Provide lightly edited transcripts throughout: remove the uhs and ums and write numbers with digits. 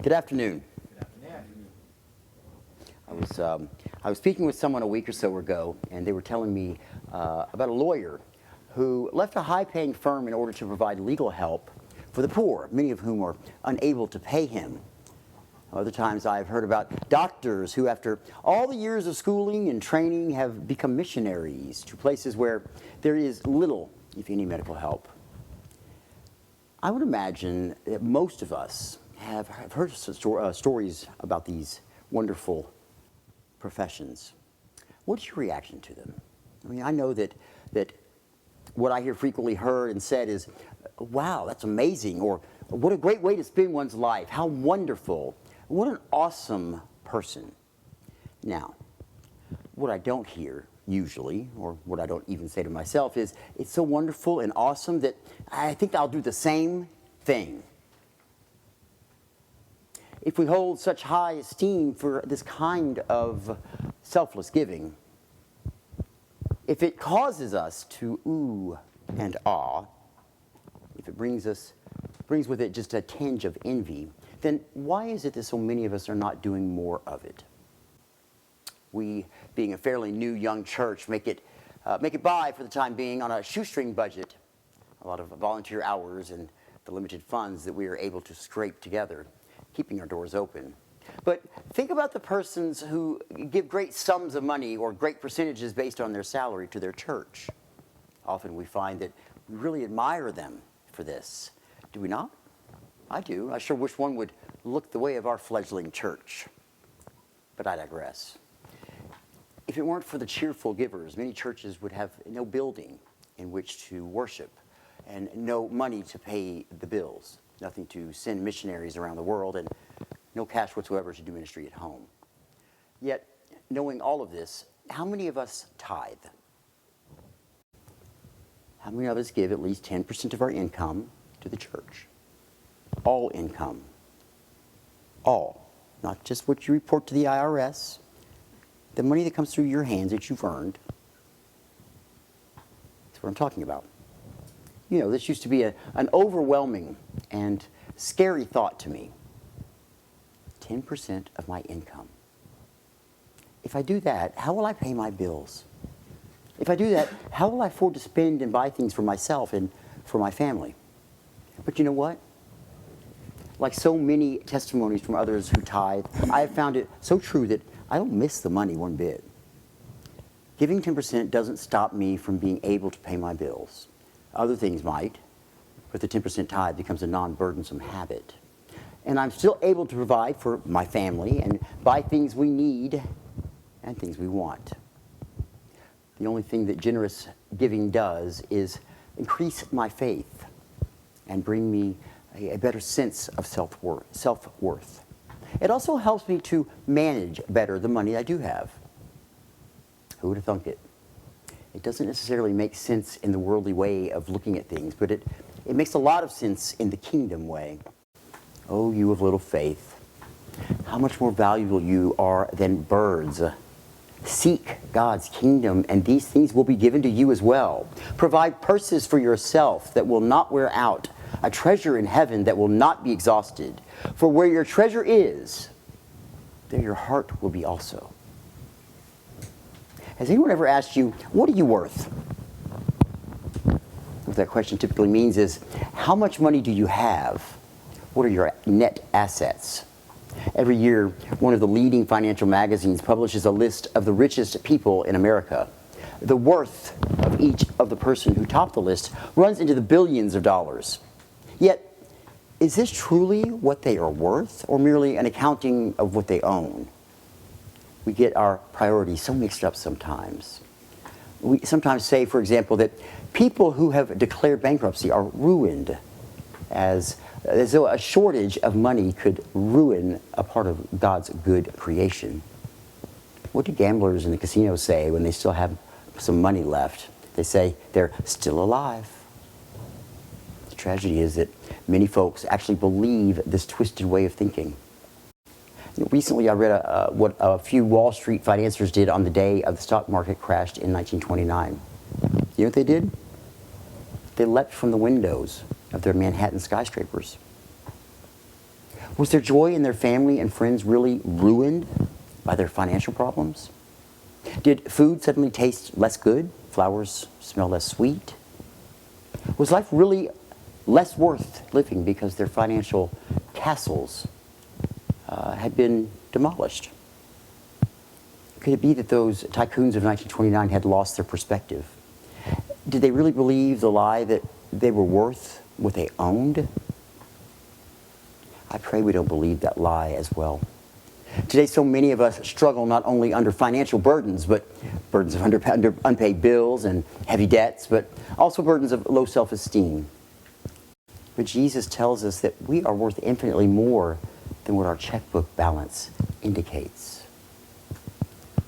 Good afternoon. I was speaking with someone a week or so ago, and they were telling me about a lawyer who left a high-paying firm in order to provide legal help for the poor, many of whom are unable to pay him. Other times I've heard about doctors who, after all the years of schooling and training, have become missionaries to places where there is little, if any, medical help. I would imagine that most of us have heard stories about these wonderful professions. What's your reaction to them? I mean, I know that what I hear frequently heard and said is, wow, that's amazing, or what a great way to spend one's life, how wonderful, what an awesome person. Now, what I don't hear usually, or what I don't even say to myself, is it's so wonderful and awesome that I think I'll do the same thing. If we hold such high esteem for this kind of selfless giving, if it causes us to ooh and ah, if it brings with it just a tinge of envy, then why is it that so many of us are not doing more of it? We, being a fairly new young church, make it by for the time being on a shoestring budget, a lot of volunteer hours and the limited funds that we are able to scrape together, keeping our doors open. But think about the persons who give great sums of money or great percentages based on their salary to their church. Often we find that we really admire them for this. Do we not? I do. I sure wish one would look the way of our fledgling church. But I digress. If it weren't for the cheerful givers, many churches would have no building in which to worship and no money to pay the bills, nothing to send missionaries around the world, and no cash whatsoever to do ministry at home. Yet, knowing all of this, how many of us tithe? How many of us give at least 10% of our income to the church? All income. All. Not just what you report to the IRS. The money that comes through your hands that you've earned. That's what I'm talking about. You know, this used to be an overwhelming and scary thought to me. 10% of my income. If I do that, how will I pay my bills? If I do that, how will I afford to spend and buy things for myself and for my family? But you know what? Like so many testimonies from others who tithe, I have found it so true that I don't miss the money one bit. Giving 10% doesn't stop me from being able to pay my bills. Other things might, but the 10% tithe becomes a non-burdensome habit. And I'm still able to provide for my family and buy things we need and things we want. The only thing that generous giving does is increase my faith and bring me a better sense of self-worth. It also helps me to manage better the money I do have. Who would have thunk it? It doesn't necessarily make sense in the worldly way of looking at things, but it makes a lot of sense in the kingdom way. Oh, you of little faith, how much more valuable you are than birds. Seek God's kingdom, and these things will be given to you as well. Provide purses for yourself that will not wear out, a treasure in heaven that will not be exhausted. For where your treasure is, there your heart will be also. Has anyone ever asked you, what are you worth? What that question typically means is, how much money do you have? What are your net assets? Every year, one of the leading financial magazines publishes a list of the richest people in America. The worth of each of the person who topped the list runs into the billions of dollars. Yet, is this truly what they are worth, or merely an accounting of what they own? We get our priorities so mixed up sometimes. We sometimes say, for example, that people who have declared bankruptcy are ruined, as though a shortage of money could ruin a part of God's good creation. What do gamblers in the casino say when they still have some money left? They say they're still alive. The tragedy is that many folks actually believe this twisted way of thinking. Recently, I read what a few Wall Street financiers did on the day of the stock market crashed in 1929. You know what they did? They leapt from the windows of their Manhattan skyscrapers. Was their joy in their family and friends really ruined by their financial problems? Did food suddenly taste less good? Flowers smell less sweet? Was life really less worth living because their financial castles had been demolished? Could it be that those tycoons of 1929 had lost their perspective? Did they really believe the lie that they were worth what they owned? I pray we don't believe that lie as well. Today, so many of us struggle not only under financial burdens, but burdens of under unpaid bills and heavy debts, but also burdens of low self-esteem. But Jesus tells us that we are worth infinitely more than what our checkbook balance indicates.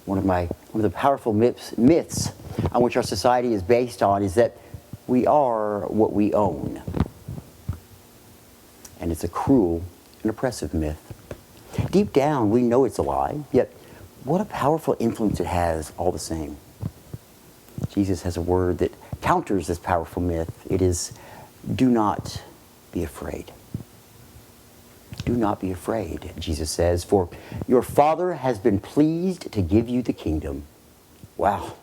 One of the powerful myths on which our society is based on is that we are what we own. And it's a cruel and oppressive myth. Deep down, we know it's a lie, yet what a powerful influence it has all the same. Jesus has a word that counters this powerful myth. It is, do not be afraid. Do not be afraid, Jesus says, for your Father has been pleased to give you the kingdom. Wow.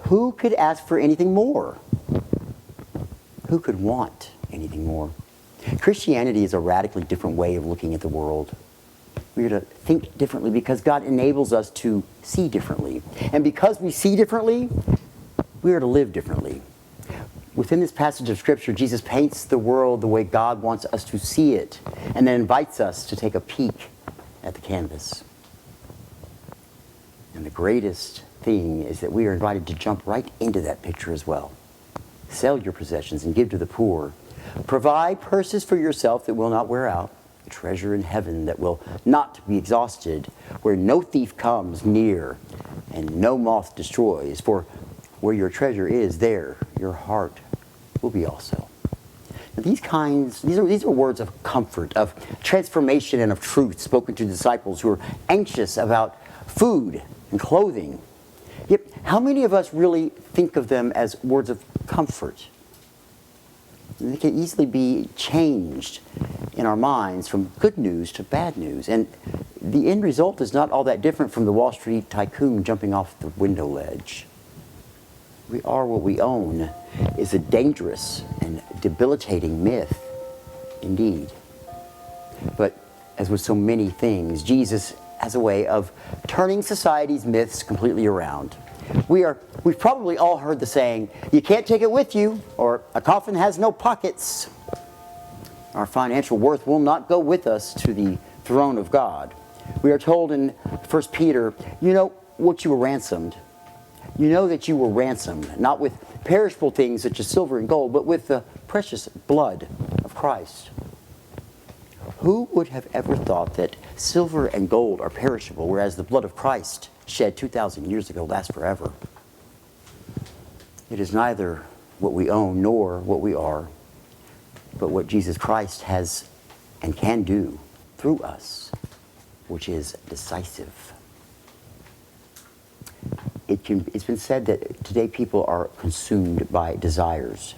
Who could ask for anything more? Who could want anything more? Christianity is a radically different way of looking at the world. We are to think differently because God enables us to see differently. And because we see differently, we are to live differently. Within this passage of Scripture, Jesus paints the world the way God wants us to see it, and then invites us to take a peek at the canvas. And the greatest thing is that we are invited to jump right into that picture as well. Sell your possessions and give to the poor. Provide purses for yourself that will not wear out, a treasure in heaven that will not be exhausted, where no thief comes near and no moth destroys. For where your treasure is, there your heart will be also. Now, these are words of comfort, of transformation, and of truth spoken to disciples who are anxious about food and clothing. Yet, how many of us really think of them as words of comfort? They can easily be changed in our minds from good news to bad news. And the end result is not all that different from the Wall Street tycoon jumping off the window ledge. We are what we own is a dangerous and debilitating myth indeed. But as with so many things, Jesus has a way of turning society's myths completely around. We've probably all heard the saying, you can't take it with you, or a coffin has no pockets. Our financial worth will not go with us to the throne of God. We are told in 1 Peter, you know what you were ransomed. You know that you were ransomed, not with perishable things such as silver and gold, but with the precious blood of Christ. Who would have ever thought that silver and gold are perishable, whereas the blood of Christ shed 2,000 years ago lasts forever? It is neither what we own nor what we are, but what Jesus Christ has and can do through us, which is decisive. It's been said that today people are consumed by desires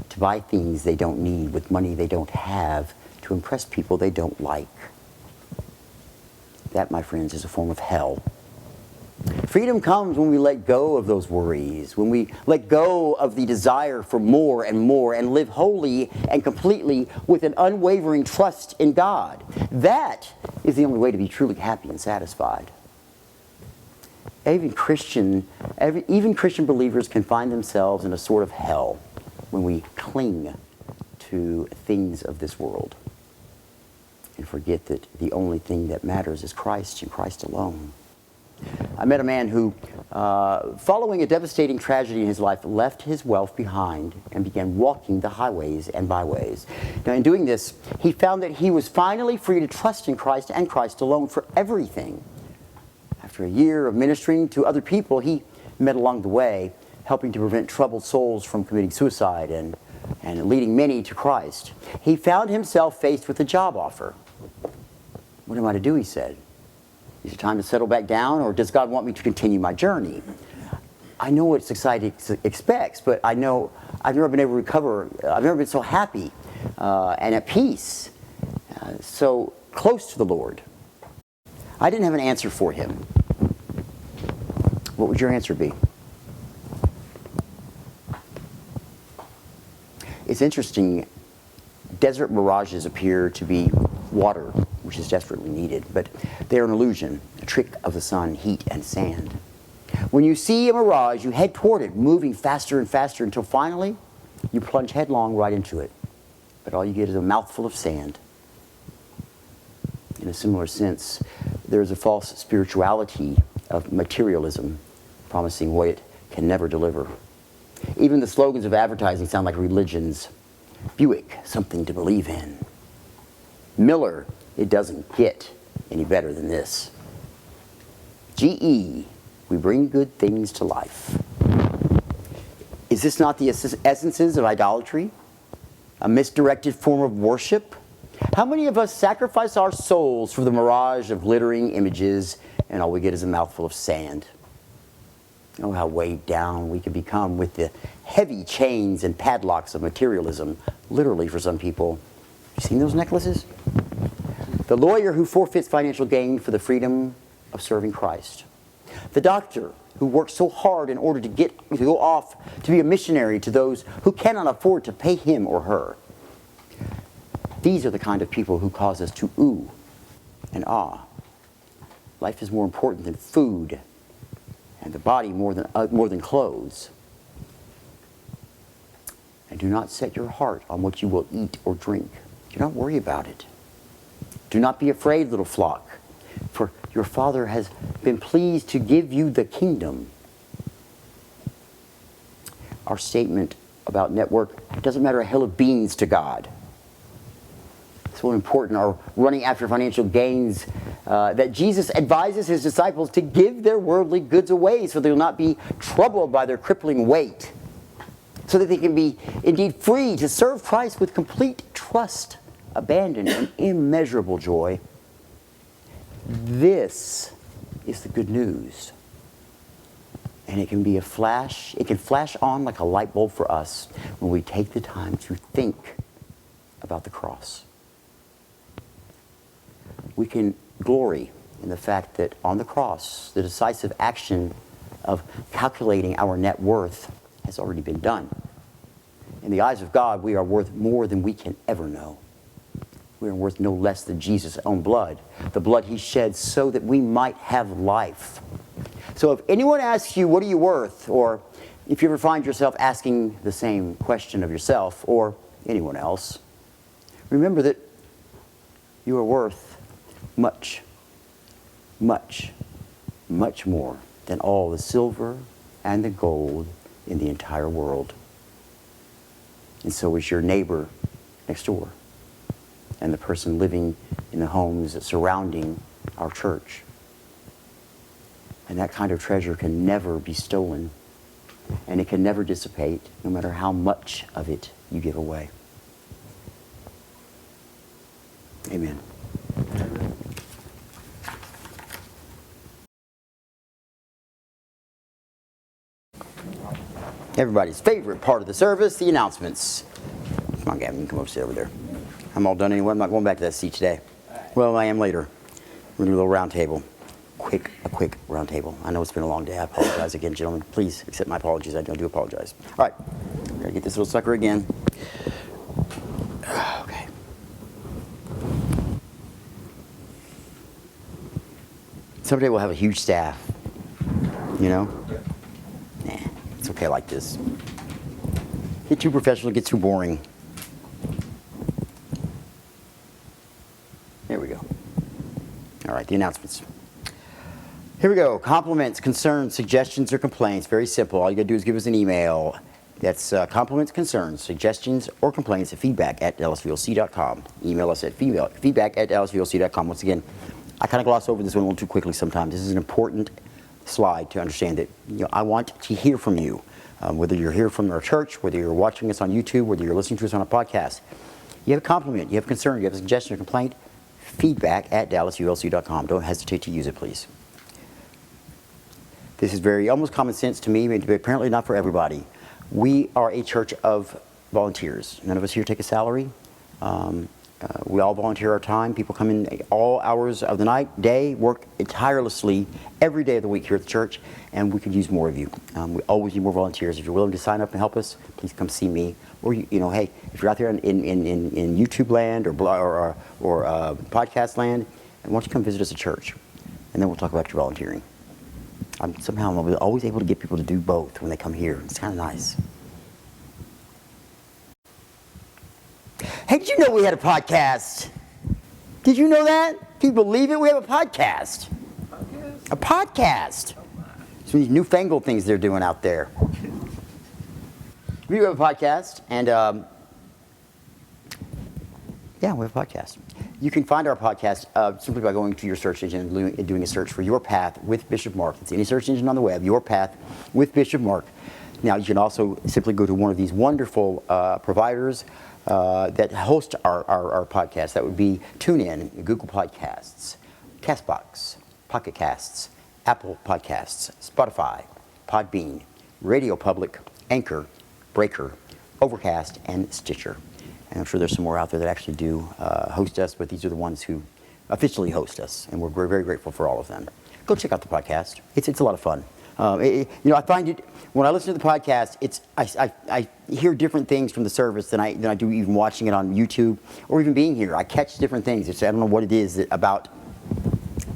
to buy things they don't need with money they don't have to impress people they don't like. That, my friends, is a form of hell. Freedom comes when we let go of those worries, when we let go of the desire for more and live wholly and completely with an unwavering trust in God. That is the only way to be truly happy and satisfied. Even Christian believers can find themselves in a sort of hell when we cling to things of this world and forget that the only thing that matters is Christ and Christ alone. I met a man who, following a devastating tragedy in his life, left his wealth behind and began walking the highways and byways. Now, in doing this, he found that he was finally free to trust in Christ and Christ alone for everything. After a year of ministering to other people, he met along the way, helping to prevent troubled souls from committing suicide and leading many to Christ. He found himself faced with a job offer. What am I to do, he said. Is it time to settle back down, or does God want me to continue my journey? I know what society expects, but I know I've never been able to recover. I've never been so happy and at peace so close to the Lord. I didn't have an answer for him. What would your answer be? It's interesting. Desert mirages appear to be water, which is desperately needed, but they're an illusion, a trick of the sun, heat, and sand. When you see a mirage, you head toward it, moving faster and faster until finally you plunge headlong right into it. But all you get is a mouthful of sand. In a similar sense, there's a false spirituality of materialism, promising what it can never deliver. Even the slogans of advertising sound like religions. Buick, something to believe in. Miller, it doesn't get any better than this. GE, we bring good things to life. Is this not the essences of idolatry? A misdirected form of worship? How many of us sacrifice our souls for the mirage of glittering images, and all we get is a mouthful of sand? Oh, how weighed down we can become with the heavy chains and padlocks of materialism, literally for some people. You seen those necklaces? The lawyer who forfeits financial gain for the freedom of serving Christ. The doctor who works so hard in order to go off to be a missionary to those who cannot afford to pay him or her. These are the kind of people who cause us to ooh and ah. Life is more important than food, and the body more than clothes. And do not set your heart on what you will eat or drink. Do not worry about it. Do not be afraid, little flock, for your Father has been pleased to give you the kingdom. Our statement about network doesn't matter a hill of beans to God. So important are running after financial gains that Jesus advises his disciples to give their worldly goods away so they will not be troubled by their crippling weight, so that they can be indeed free to serve Christ with complete trust, abandon, and immeasurable joy. This is the good news. And it can be it can flash on like a light bulb for us when we take the time to think about the cross. We can glory in the fact that on the cross, the decisive action of calculating our net worth has already been done. In the eyes of God, we are worth more than we can ever know. We are worth no less than Jesus' own blood, the blood he shed so that we might have life. So if anyone asks you, what are you worth? Or if you ever find yourself asking the same question of yourself or anyone else, remember that you are worth much, much, much more than all the silver and the gold in the entire world. And so is your neighbor next door, and the person living in the homes surrounding our church. And that kind of treasure can never be stolen, and it can never dissipate, no matter how much of it you give away. Amen. Everybody's favorite part of the service, the announcements. Come on, Gavin, you can come over, sit over there. I'm all done anyway. I'm not going back to that seat today. Well, I am later. We're going to do a little round table. A quick round table. I know it's been a long day. I apologize again, gentlemen. Please accept my apologies. I do apologize. All right. Got to get this little sucker again. Okay. Someday we'll have a huge staff. You know? Nah, it's okay like this. Get too professional, get too boring. There we go. All right, the announcements. Here we go. Compliments, concerns, suggestions, or complaints. Very simple. All you got to do is give us an email. That's compliments, concerns, suggestions, or complaints at feedback@dallasvlc.com. Email us at feedback@dallasvlc.com. Once again, I kind of gloss over this one a little too quickly sometimes. This is an important slide to understand that I want to hear from you. Whether you're here from our church, whether you're watching us on YouTube, whether you're listening to us on a podcast. You have a compliment, you have a concern, you have a suggestion or complaint, feedback@dallasvlc.com. Don't hesitate to use it, please. This is very almost common sense to me, but apparently not for everybody. We are a church of volunteers. None of us here take a salary. We all volunteer our time. People come in all hours of the night, day, work tirelessly every day of the week here at the church, and we could use more of you. We always need more volunteers. If you're willing to sign up and help us, please come see me. Or hey, if you're out there in YouTube land or podcast land, why don't you come visit us at church, and then we'll talk about your volunteering. Somehow I'm always able to get people to do both when they come here. It's kind of nice. Hey, did you know we had a podcast? Did you know that? Can you believe it? We have a podcast. A podcast. Some of these newfangled things they're doing out there. We have a podcast, and we have a podcast. You can find our podcast simply by going to your search engine and doing a search for Your Path with Bishop Mark. It's any search engine on the web, Your Path with Bishop Mark. Now, you can also simply go to one of these wonderful providers that host our podcast. That would be TuneIn, Google Podcasts, CastBox, Pocket Casts, Apple Podcasts, Spotify, Podbean, Radio Public, Anchor, Breaker, Overcast, and Stitcher. And I'm sure there's some more out there that actually do host us, but these are the ones who officially host us, and we're very grateful for all of them. Go check out the podcast. It's a lot of fun. I find it when I listen to the podcast. I hear different things from the service than I do even watching it on YouTube or even being here. I catch different things. I don't know what it is about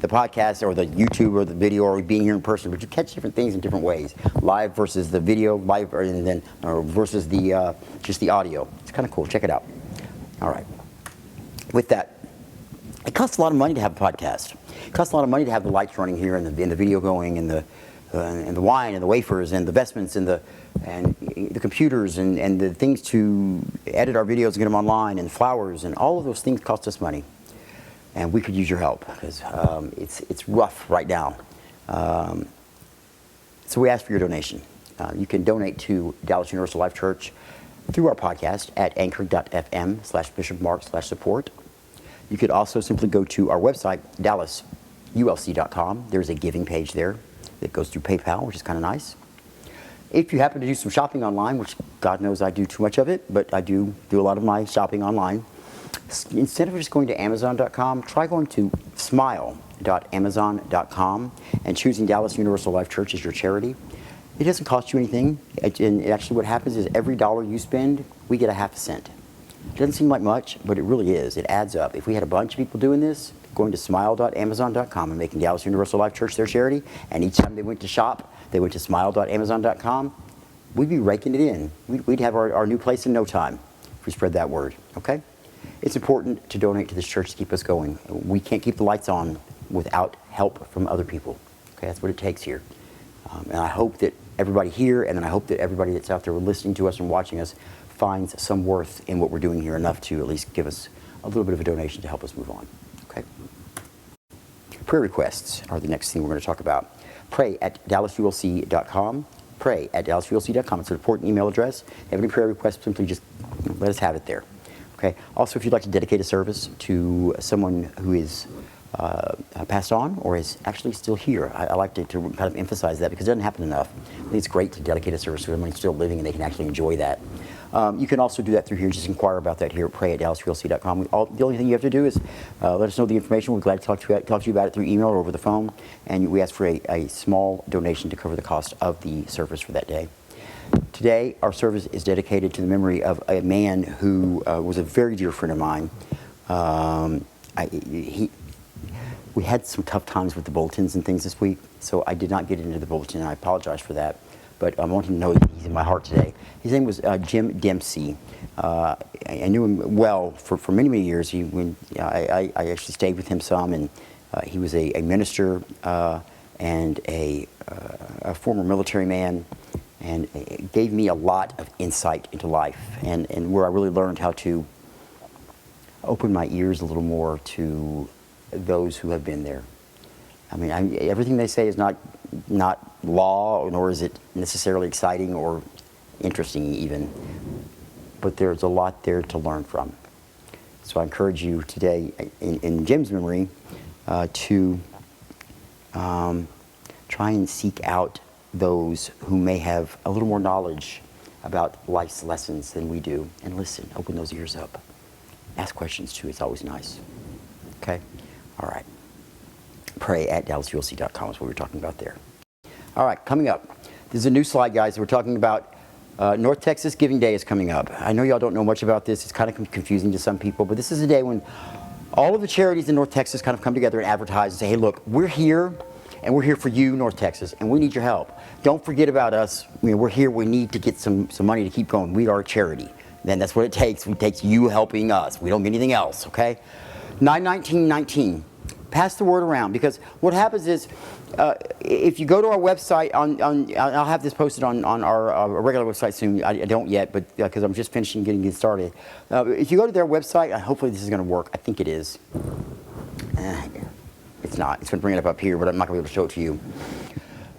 the podcast or the YouTube or the video or being here in person, but you catch different things in different ways. Live versus the video, versus the just the audio. It's kind of cool. Check it out. All right. With that, it costs a lot of money to have a podcast. It costs a lot of money to have the lights running here and the video going and the wine and the wafers and the vestments and the computers and the things to edit our videos and get them online and flowers and all of those things cost us money. And we could use your help because it's rough right now. So we ask for your donation. You can donate to Dallas Universal Life Church through our podcast at anchor.fm/bishopmark/support. You could also simply go to our website, dallasulc.com. There's a giving page there that goes through PayPal, which is kind of nice. If you happen to do some shopping online, which God knows I do too much of it, but I do a lot of my shopping online, instead of just going to Amazon.com, try going to smile.amazon.com and choosing Dallas Universal Life Church as your charity. It doesn't cost you anything. And actually what happens is every dollar you spend, we get a half a cent. It doesn't seem like much, but it really is. It adds up. If we had a bunch of people doing this, going to smile.amazon.com and making Dallas Universal Life Church their charity, and each time they went to shop, they went to smile.amazon.com, we'd be raking it in. We'd have our new place in no time if we spread that word, okay? It's important to donate to this church to keep us going. We can't keep the lights on without help from other people. Okay, that's what it takes here. And I hope that everybody here, and then I hope that everybody that's out there listening to us and watching us finds some worth in what we're doing here, enough to at least give us a little bit of a donation to help us move on. Okay. Prayer requests are the next thing we're going to talk about. Pray at dallasulc.com. Pray at dallasulc.com. It's an important email address. If you have any prayer requests, simply just let us have it there. Okay. Also, if you'd like to dedicate a service to someone who is passed on or is actually still here, I like to kind of emphasize that because it doesn't happen enough. I think it's great to dedicate a service to someone who's still living and they can actually enjoy that. You can also do that through here. Just inquire about that here at pray@dallasulc.com. The only thing you have to do is let us know the information. We're glad to talk to you about it through email or over the phone. And we ask for a small donation to cover the cost of the service for that day. Today, our service is dedicated to the memory of a man who was a very dear friend of mine. We had some tough times with the bulletins and things this week, so I did not get into the bulletin, and I apologize for that. But I want him to know that he's in my heart today. His name was Jim Dempsey. I knew him well for many, many years. I actually stayed with him some, and he was a minister and a former military man, and it gave me a lot of insight into life, and where I really learned how to open my ears a little more to those who have been there. I mean, everything they say is not law, nor is it necessarily exciting or interesting even, but there's a lot there to learn from. So I encourage you today, in Jim's memory, to try and seek out those who may have a little more knowledge about life's lessons than we do, and listen, open those ears up. Ask questions too, it's always nice. Okay? All right. Pray at DallasULC.com is what we're talking about there. All right, coming up. This is a new slide, guys. We're talking about North Texas Giving Day is coming up. I know y'all don't know much about this. It's kind of confusing to some people, but this is a day when all of the charities in North Texas kind of come together and advertise and say, hey, look, we're here, and we're here for you, North Texas, and we need your help. Don't forget about us. We're here. We need to get some money to keep going. We are a charity. Then that's what it takes. It takes you helping us. We don't get anything else, okay? 91919. Pass the word around, because what happens is if you go to our website, I'll have this posted on our regular website soon. I don't yet, but because I'm just finishing getting it started. If you go to their website, hopefully this is going to work. I think it is. It's not. It's going to bring it up here, but I'm not going to be able to show it to you.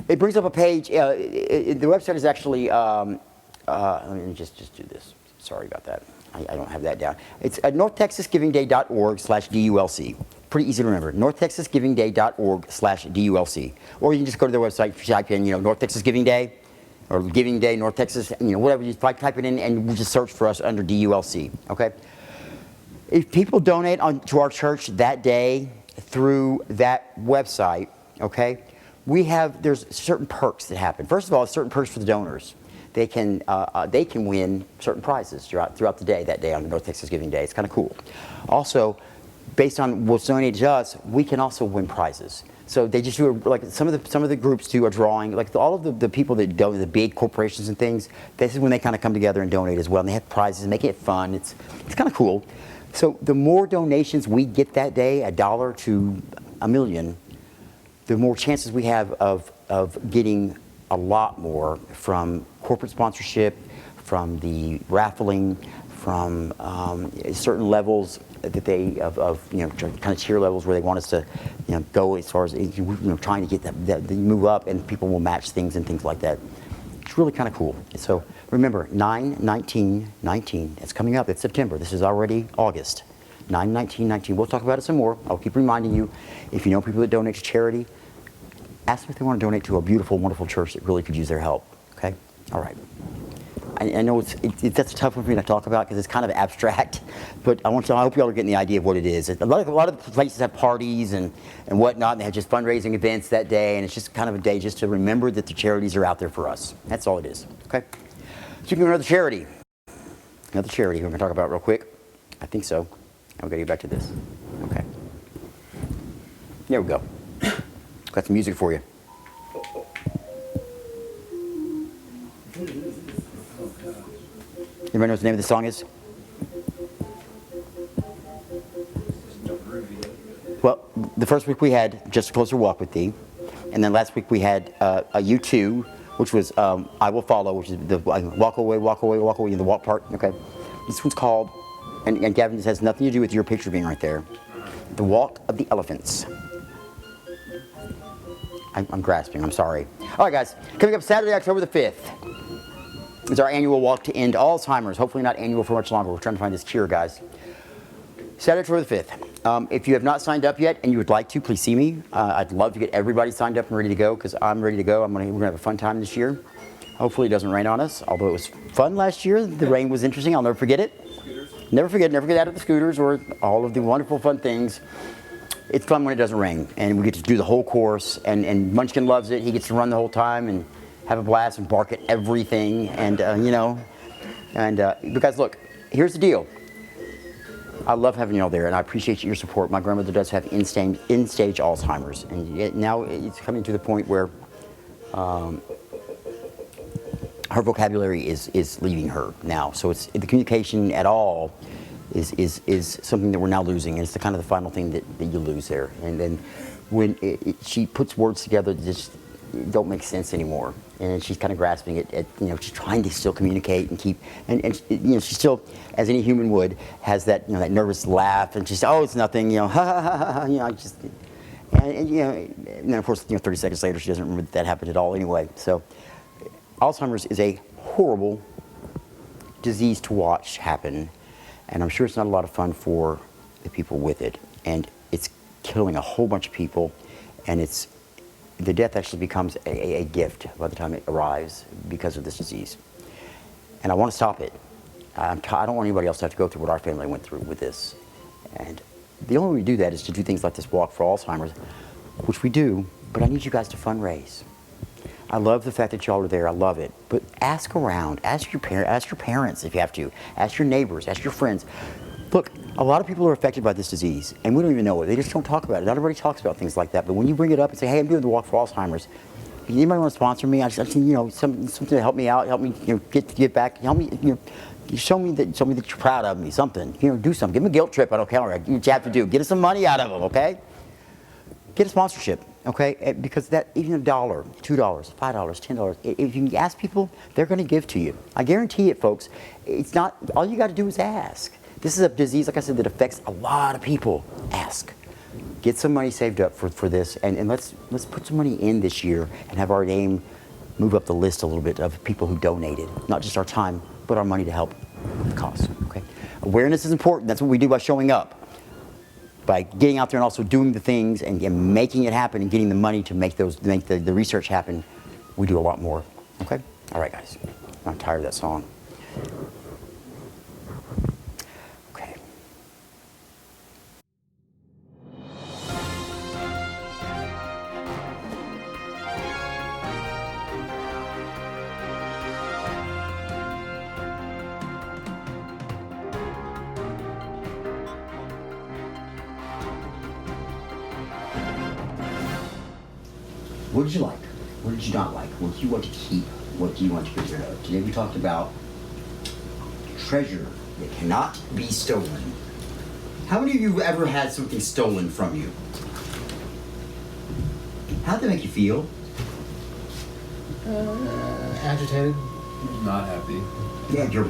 It brings up a page. The website is actually, let me just do this. Sorry about that. I don't have that down. It's at northtexasgivingday.org/DULC. Pretty easy to remember. northtexasgivingday.org/DULC. Or you can just go to their website, type in, North Texas Giving Day, or Giving Day, North Texas, whatever. You type it in, and we'll just search for us under DULC. Okay. If people donate to our church that day through that website, okay, there's certain perks that happen. First of all, certain perks for the donors. They can win certain prizes throughout the day that day on the North Texas Giving Day. It's kind of cool. Also, based on what's donated to us, we can also win prizes. So they just do like some of the groups do a drawing. Like all of the people that donate, the big corporations and things. This is when they kind of come together and donate as well. And they have prizes, making it fun. It's kind of cool. So the more donations we get that day, $1 to $1 million, the more chances we have of getting a lot more from corporate sponsorship, from the raffling, from certain levels that they of kind of tier levels where they want us to go as far as trying to get that move up, and people will match things and things like that. It's really kind of cool. So remember, 9/19/19. It's coming up. It's September. This is already August. 9/19/19. We'll talk about it some more. I'll keep reminding you. If you know people that donate to charity, ask them if they want to donate to a beautiful, wonderful church that really could use their help. Okay? All right. I know that's a tough one for me to talk about because it's kind of abstract, but I hope you all are getting the idea of what it is. A lot of the places have parties and whatnot, and they have just fundraising events that day, and it's just kind of a day just to remember that the charities are out there for us. That's all it is. Okay? So you can another charity. Another charity we're going to talk about real quick. I think so. I'm going to get back to this. Okay. There we go. Got some music for you. Anybody know what the name of the song is? Well, the first week we had Just a Closer Walk with Thee. And then last week we had a U2, which was I Will Follow, which is the walk away, the walk part. Okay. This one's called, and Gavin, this has nothing to do with your picture being right there, The Walk of the Elephants. I'm grasping, I'm sorry. All right, guys, coming up Saturday, October the 5th. It's our annual walk to end Alzheimer's. Hopefully not annual for much longer. We're trying to find this cure, guys. Saturday, October the 5th. If you have not signed up yet and you would like to, please see me. I'd love to get everybody signed up and ready to go because I'm ready to go. We're going to have a fun time this year. Hopefully it doesn't rain on us, although it was fun last year. The rain was interesting. I'll never forget it. Never get out of the scooters or all of the wonderful fun things. It's fun when it doesn't rain, and we get to do the whole course, and Munchkin loves it. He gets to run the whole time and have a blast and bark at everything, and because look, here's the deal. I love having you all there, and I appreciate your support. My grandmother does have end-stage Alzheimer's, and now it's coming to the point where her vocabulary is leaving her now. So it's the communication at all is something that we're now losing, and it's the kind of the final thing that you lose there. And then when she puts words together that just don't make sense anymore, and she's kind of grasping it at she's trying to still communicate and keep and she still, as any human would, has that that nervous laugh, and she's it's nothing, ha ha ha ha, just and then of course 30 seconds later she doesn't remember that happened at all anyway. So Alzheimer's is a horrible disease to watch happen, and I'm sure it's not a lot of fun for the people with it, and it's killing a whole bunch of people, and the death actually becomes a gift by the time it arrives because of this disease. And I want to stop it. I don't want anybody else to have to go through what our family went through with this. And the only way we do that is to do things like this walk for Alzheimer's, which we do, but I need you guys to fundraise. I love the fact that y'all are there. I love it. But ask around. Ask your parents if you have to. Ask your neighbors. Ask your friends. Look, a lot of people are affected by this disease, and we don't even know it. They just don't talk about it. Not everybody talks about things like that. But when you bring it up and say, "Hey, I'm doing the walk for Alzheimer's. Anybody want to sponsor me? I just need, something to help me out, help me, get back, help me, show me that you're proud of me, something, do something. Give them a guilt trip. I don't care. What you have to do. Get us some money out of them, okay? Get a sponsorship, okay? Because that, even $1, $2, $5, $10, if you ask people, they're going to give to you. I guarantee it, folks. It's not, all you got to do is ask. This is a disease, like I said, that affects a lot of people. Ask. Get some money saved up for this, and let's put some money in this year and have our name move up the list a little bit of people who donated. Not just our time, but our money to help with the cost, okay? Awareness is important. That's what we do by showing up. By getting out there and also doing the things and making it happen and getting the money to make the research happen, we do a lot more. Okay? All right, guys. I'm tired of that song. Okay. What did you like? What did you not like? What do you want to keep? What do you want to get rid of? Today we talked about treasure that cannot be stolen. How many of you have ever had something stolen from you? How'd that make you feel? Agitated. Not happy. Yeah, you're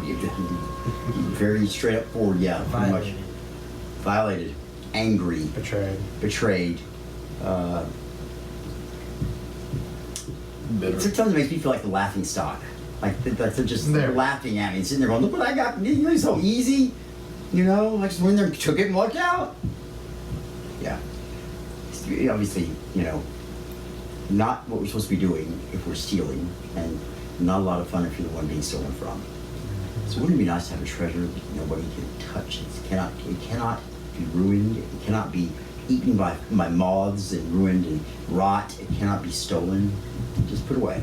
very straight up forward, yeah, pretty much. Violated. Angry. Betrayed. Bitter. Sometimes it makes me feel like the laughing stock. Like they're just laughing at me and sitting there going, look what I got. It's so easy. I just went there and took it and walked out. Yeah. Obviously, not what we're supposed to be doing if we're stealing, and not a lot of fun if you're the one being stolen from. So wouldn't it be nice to have a treasure that nobody can touch? It cannot be ruined. It cannot be eaten by moths and ruined and rot. It cannot be stolen. Just put away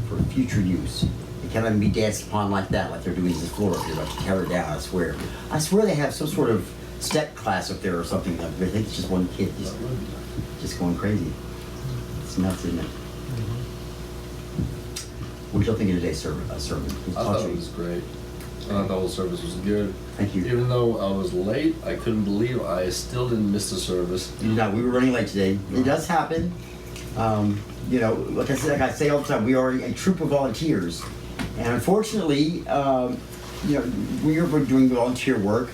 for future use. It cannot even be danced upon like that, like they're doing in the floor up here, like to tear it down, I swear. I swear they have some sort of step class up there or something. I think it's just one kid just going crazy. It's nuts, isn't it? What did y'all think of today's sermon? I thought it was great. I thought the whole service was good. Thank you. Even though I was late, I couldn't believe I still didn't miss the service. No, we were running late today. It does happen. Like I say all the time, we are a troop of volunteers, and unfortunately, when you're doing volunteer work,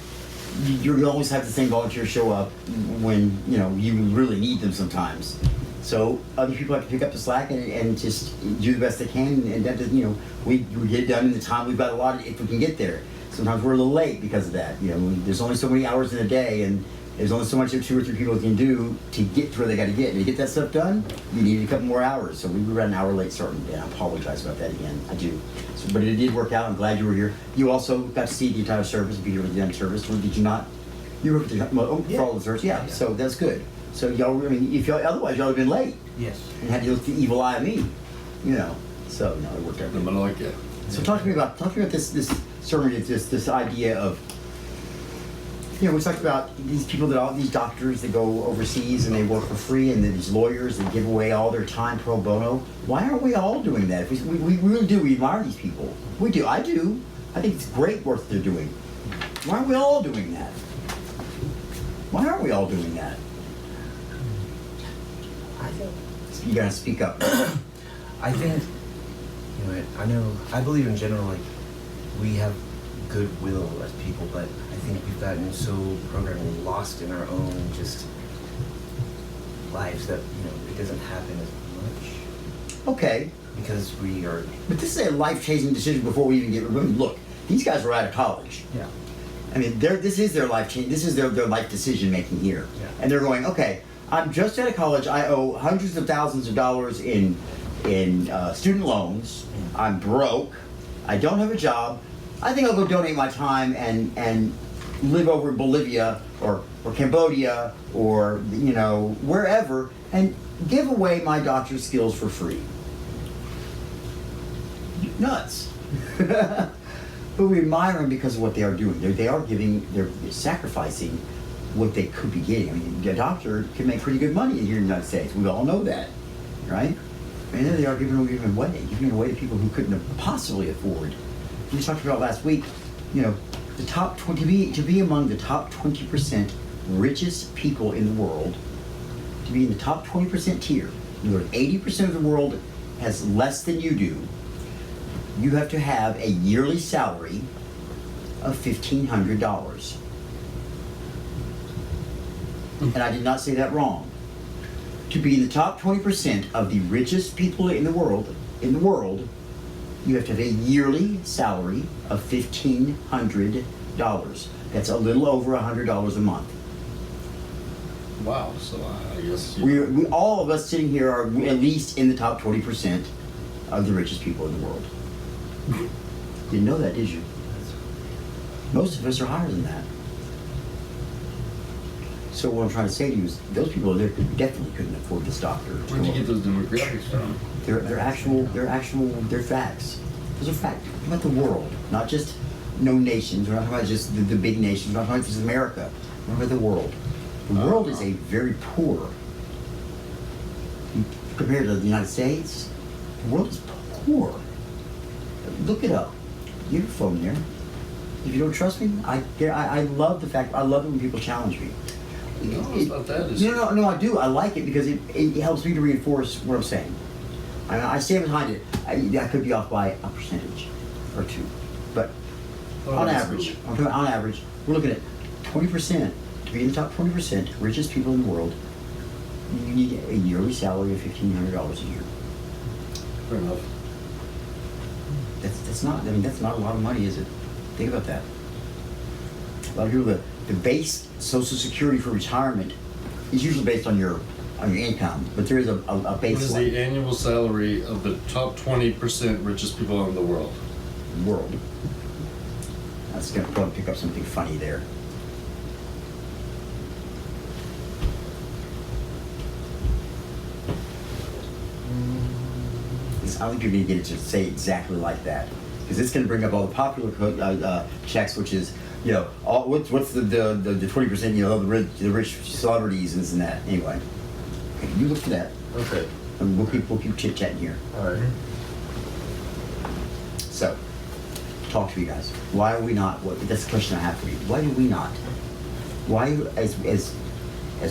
you always have the same volunteers show up when you really need them sometimes. So other people have to pick up the slack and just do the best they can, and that we get it done in the time we've got allotted if we can get there. Sometimes we're a little late because of that. There's only so many hours in a day, and there's only so much that 2 or 3 people can do to get to where they got to get. And to get that stuff done, you need a couple more hours. So we were an hour late starting today. I apologize about that again. I do. But it did work out. I'm glad you were here. You also got to see the entire service, be here with the end service. Or did you not? You were with for all the service? Yeah. So that's good. So y'all, otherwise y'all would have been late. Yes. And had to look the evil eye of me. So no, it worked out. I'm gonna like it. So talk to me about this sermon, this idea of, we talked about these people these doctors that go overseas and they work for free, and these lawyers that give away all their time pro bono. Why aren't we all doing that? We really do. We admire these people. We do. I do. I think it's great work they're doing. Why aren't we all doing that? Why aren't we all doing that? You gotta speak up. I think, I believe in general, we have goodwill as people, but I think we've gotten so programmed and lost in our own just lives that, it doesn't happen as much. Okay. Because we are... But this is a life-changing decision before we even get... Look, these guys are out of college. Yeah. I mean, this is their life change. This is their life decision-making here. Yeah. And they're going, okay, I'm just out of college. I owe hundreds of thousands of dollars in student loans. I'm broke. I don't have a job. I think I'll go donate my time and live over in Bolivia or Cambodia or wherever and give away my doctor's skills for free. Nuts. But we admire them because of what they are doing. They are giving, they're sacrificing what they could be getting. I mean, a doctor can make pretty good money here in the United States. We all know that, right? And then they are giving it away to people who couldn't have possibly afford. We talked about last week, the top 20, to be among the top 20% richest people in the world, to be in the top 20% tier, 80% of the world has less than you do, you have to have a yearly salary of $1,500. And I did not say that wrong. To be in the top 20% of the richest people in the world, you have to have a yearly salary of $1,500. That's a little over $100 a month. Wow, so I guess We all of us sitting here are at least in the top 20% of the richest people in the world. Didn't know that, did you? Most of us are higher than that. So what I'm trying to say to you is, those people there definitely couldn't afford this doctor. Where'd you get those demographics from? They're facts. Those are facts. We're talking about the world, not just no nations. We're not talking about just the big nations. We're not talking about just America. We're talking about the world. The world is a very poor, compared to the United States, the world is poor. Look it up. You have a phone there. If you don't trust me, I love the fact, I love it when people challenge me. No, it's not that. No, I do. I like it because it helps me to reinforce what I'm saying. I stand behind it. I could be off by a percentage or two, but on average, we're looking at 20%. To be in the top 20% richest people in the world, you need a yearly salary of $1,500 a year. Fair enough. That's not a lot of money, is it? Think about that. A lot of people, the base Social Security for retirement is usually based on your income, but there is a baseline. What is the annual salary of the top 20% richest people in the world? That's going to probably pick up something funny there. I don't think you're going to get it to say exactly like that, because it's going to bring up all the popular checks, which is, what's the 20%, the rich celebrities and this and that. Anyway, okay, you look for that. Okay. And we'll keep chit chatting here. All right. So, talk to you guys. Why are we not? That's the question I have for you. Why do we not? Why, as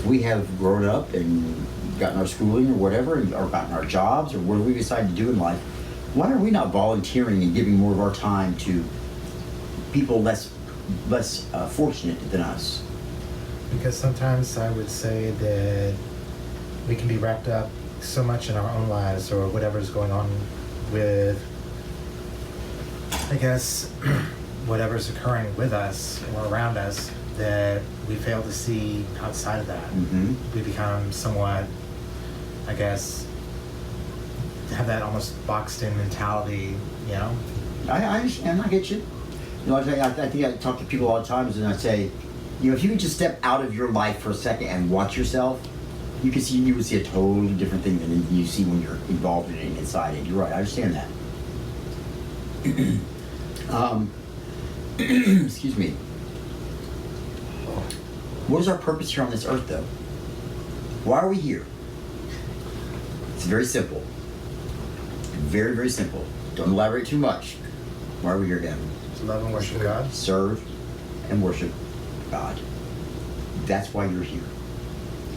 we have grown up and gotten our schooling or whatever, or gotten our jobs or whatever we decide to do in life, why are we not volunteering and giving more of our time to people less fortunate than us? Because sometimes I would say that we can be wrapped up so much in our own lives or whatever's going on with, I guess, whatever's occurring with us or around us, that we fail to see outside of that. Mm-hmm. We become somewhat, I guess, have that almost boxed in mentality, I understand. I get you. I think I talk to people all the time, and I say, if you could just step out of your life for a second and watch yourself, you would see a totally different thing than you see when you're involved in it inside it. You're right. I understand that. Excuse me. What is our purpose here on this earth, though? Why are we here? It's very simple. Very, very simple. Don't elaborate too much. Why are we here again? To love and worship God. Serve and worship God. That's why you're here.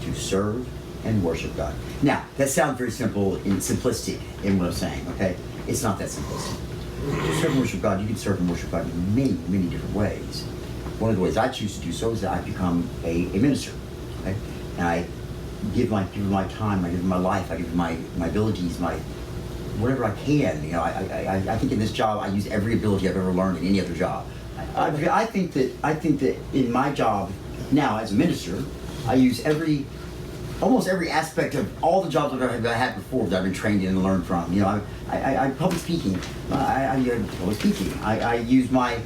To serve and worship God. Now, that sounds very simple and simplistic in what I'm saying, okay? It's not that simplistic. To serve and worship God, you can serve and worship God in many, many different ways. One of the ways I choose to do so is that I become a minister, okay? And I give my time, I give my life, I give my abilities, whatever I can. I think in this job I use every ability I've ever learned in any other job. I think that in my job now as a minister, I use every almost every aspect of all the jobs that I had before that I've been trained in and learned from. You know, I public speaking. I use my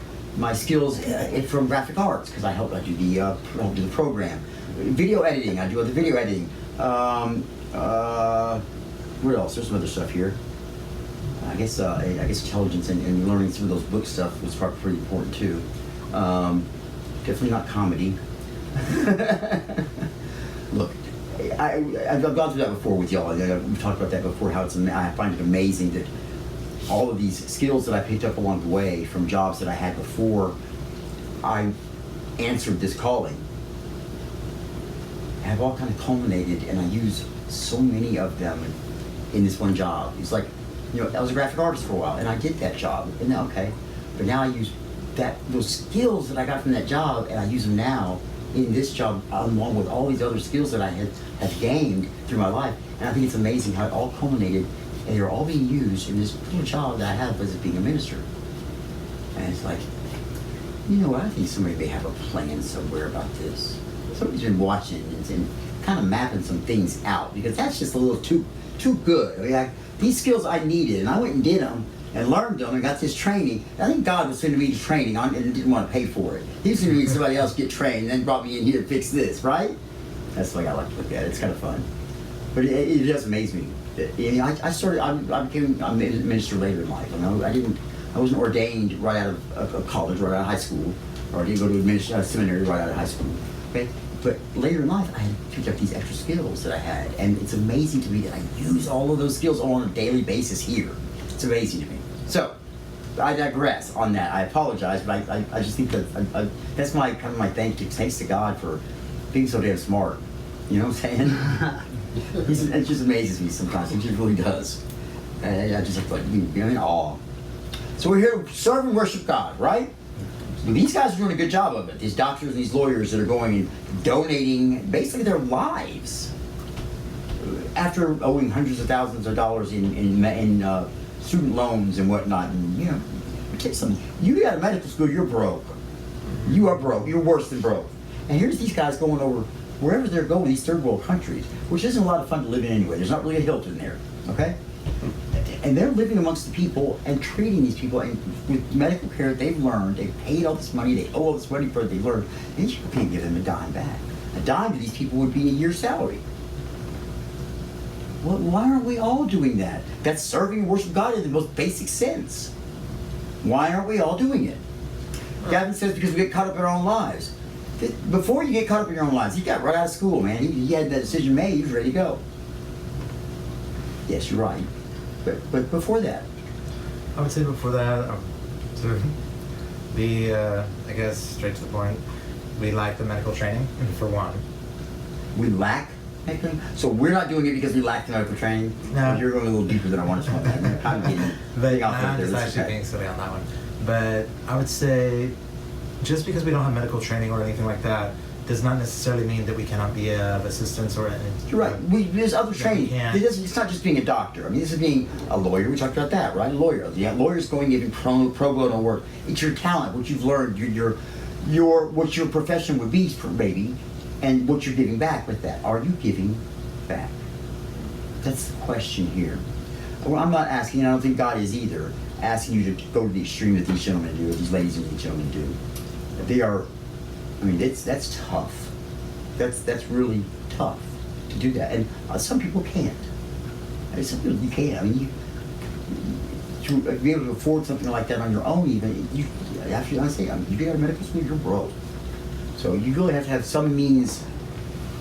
skills from graphic arts because I help do the program. Video editing. I do other video editing. What else? There's some other stuff here. I guess intelligence and learning some of those book stuff was probably pretty important too. Definitely not comedy. Look, I've gone through that before with y'all. We've talked about that before. How I find it amazing that all of these skills that I picked up along the way from jobs that I had before I answered this calling have all kind of culminated, and I use so many of them in this one job. It's like, you know, I was a graphic artist for a while, and I did that job, and okay, but now I use those skills that I got from that job, and I use them now in this job, along with all these other skills that I have gained through my life. And I think it's amazing how it all culminated, and they're all being used in this little job that I have as being a minister. And it's like, you know what? I think somebody may have a plan somewhere about this. Somebody's been watching and kind of mapping some things out, because that's just a little too good. I mean, these skills I needed, and I went and did them and learned them and got this training. I think God was sending me to training and didn't want to pay for it. He was sending me to somebody else get trained and then brought me in here to fix this, right? That's the way I like to look at it. It's kind of fun. But it does amaze me. I became a minister later in life. I wasn't ordained right out of college, right out of high school, or I didn't go to seminary right out of high school. Okay? But later in life, I had picked up these extra skills that I had, and it's amazing to me that I use all of those skills on a daily basis here. It's amazing to me. So, I digress on that. I apologize, but I just think that that's my kind of my thanks to God for being so damn smart. You know what I'm saying? It just amazes me sometimes. It just really does. And I just like I'm in awe. So we're here to serve and worship God, right? And these guys are doing a good job of it. These doctors and these lawyers that are going and donating basically their lives after owing hundreds of thousands of dollars in student loans and whatnot. And, you know, tell you something. You got a medical school, you're broke. You are broke. You're worse than broke. And here's these guys going over wherever they're going, these third world countries, which isn't a lot of fun to live in anyway. There's not really a Hilton there, okay? And they're living amongst the people and treating these people and with medical care they've learned. They've paid all this money. They owe all this money for it they learned. And you can't give them a dime back. A dime to these people would be a year's salary. Well, why aren't we all doing that? That's serving and worship God in the most basic sense. Why aren't we all doing it? Gavin says because we get caught up in our own lives. Before you get caught up in your own lives, you got right out of school, man. He had that decision made. He was ready to go. Yes, you're right. But before that, I would say before that, to be, I guess, straight to the point, we lack the medical training, for one. we lack medical. So we're not doing it because we lack the medical training. No. You're going a little deeper than I want to. I'm kind of getting. But I'm just actually being silly on that one. But I would say, just because we don't have medical training or anything like that, does not necessarily mean that we cannot be of assistance or anything. You're right. There's other training. It's not just being a doctor. I mean, this is being a lawyer. We talked about that, right? A lawyer. Yeah, lawyers going even pro bono work. It's your talent, what you've learned, what your profession would be, maybe, and what you're giving back with that. Are you giving back? That's the question here. Well, I'm not asking. I don't think God is either asking you to go to the extreme that these gentlemen do, or these ladies and these gentlemen do. They are. I mean, that's tough. That's really tough to do that, and some people can't. I mean, some people you can't. I mean, to be able to afford something like that on your own, even you. Actually, I say, you get out of medical school, you're broke. So you really have to have some means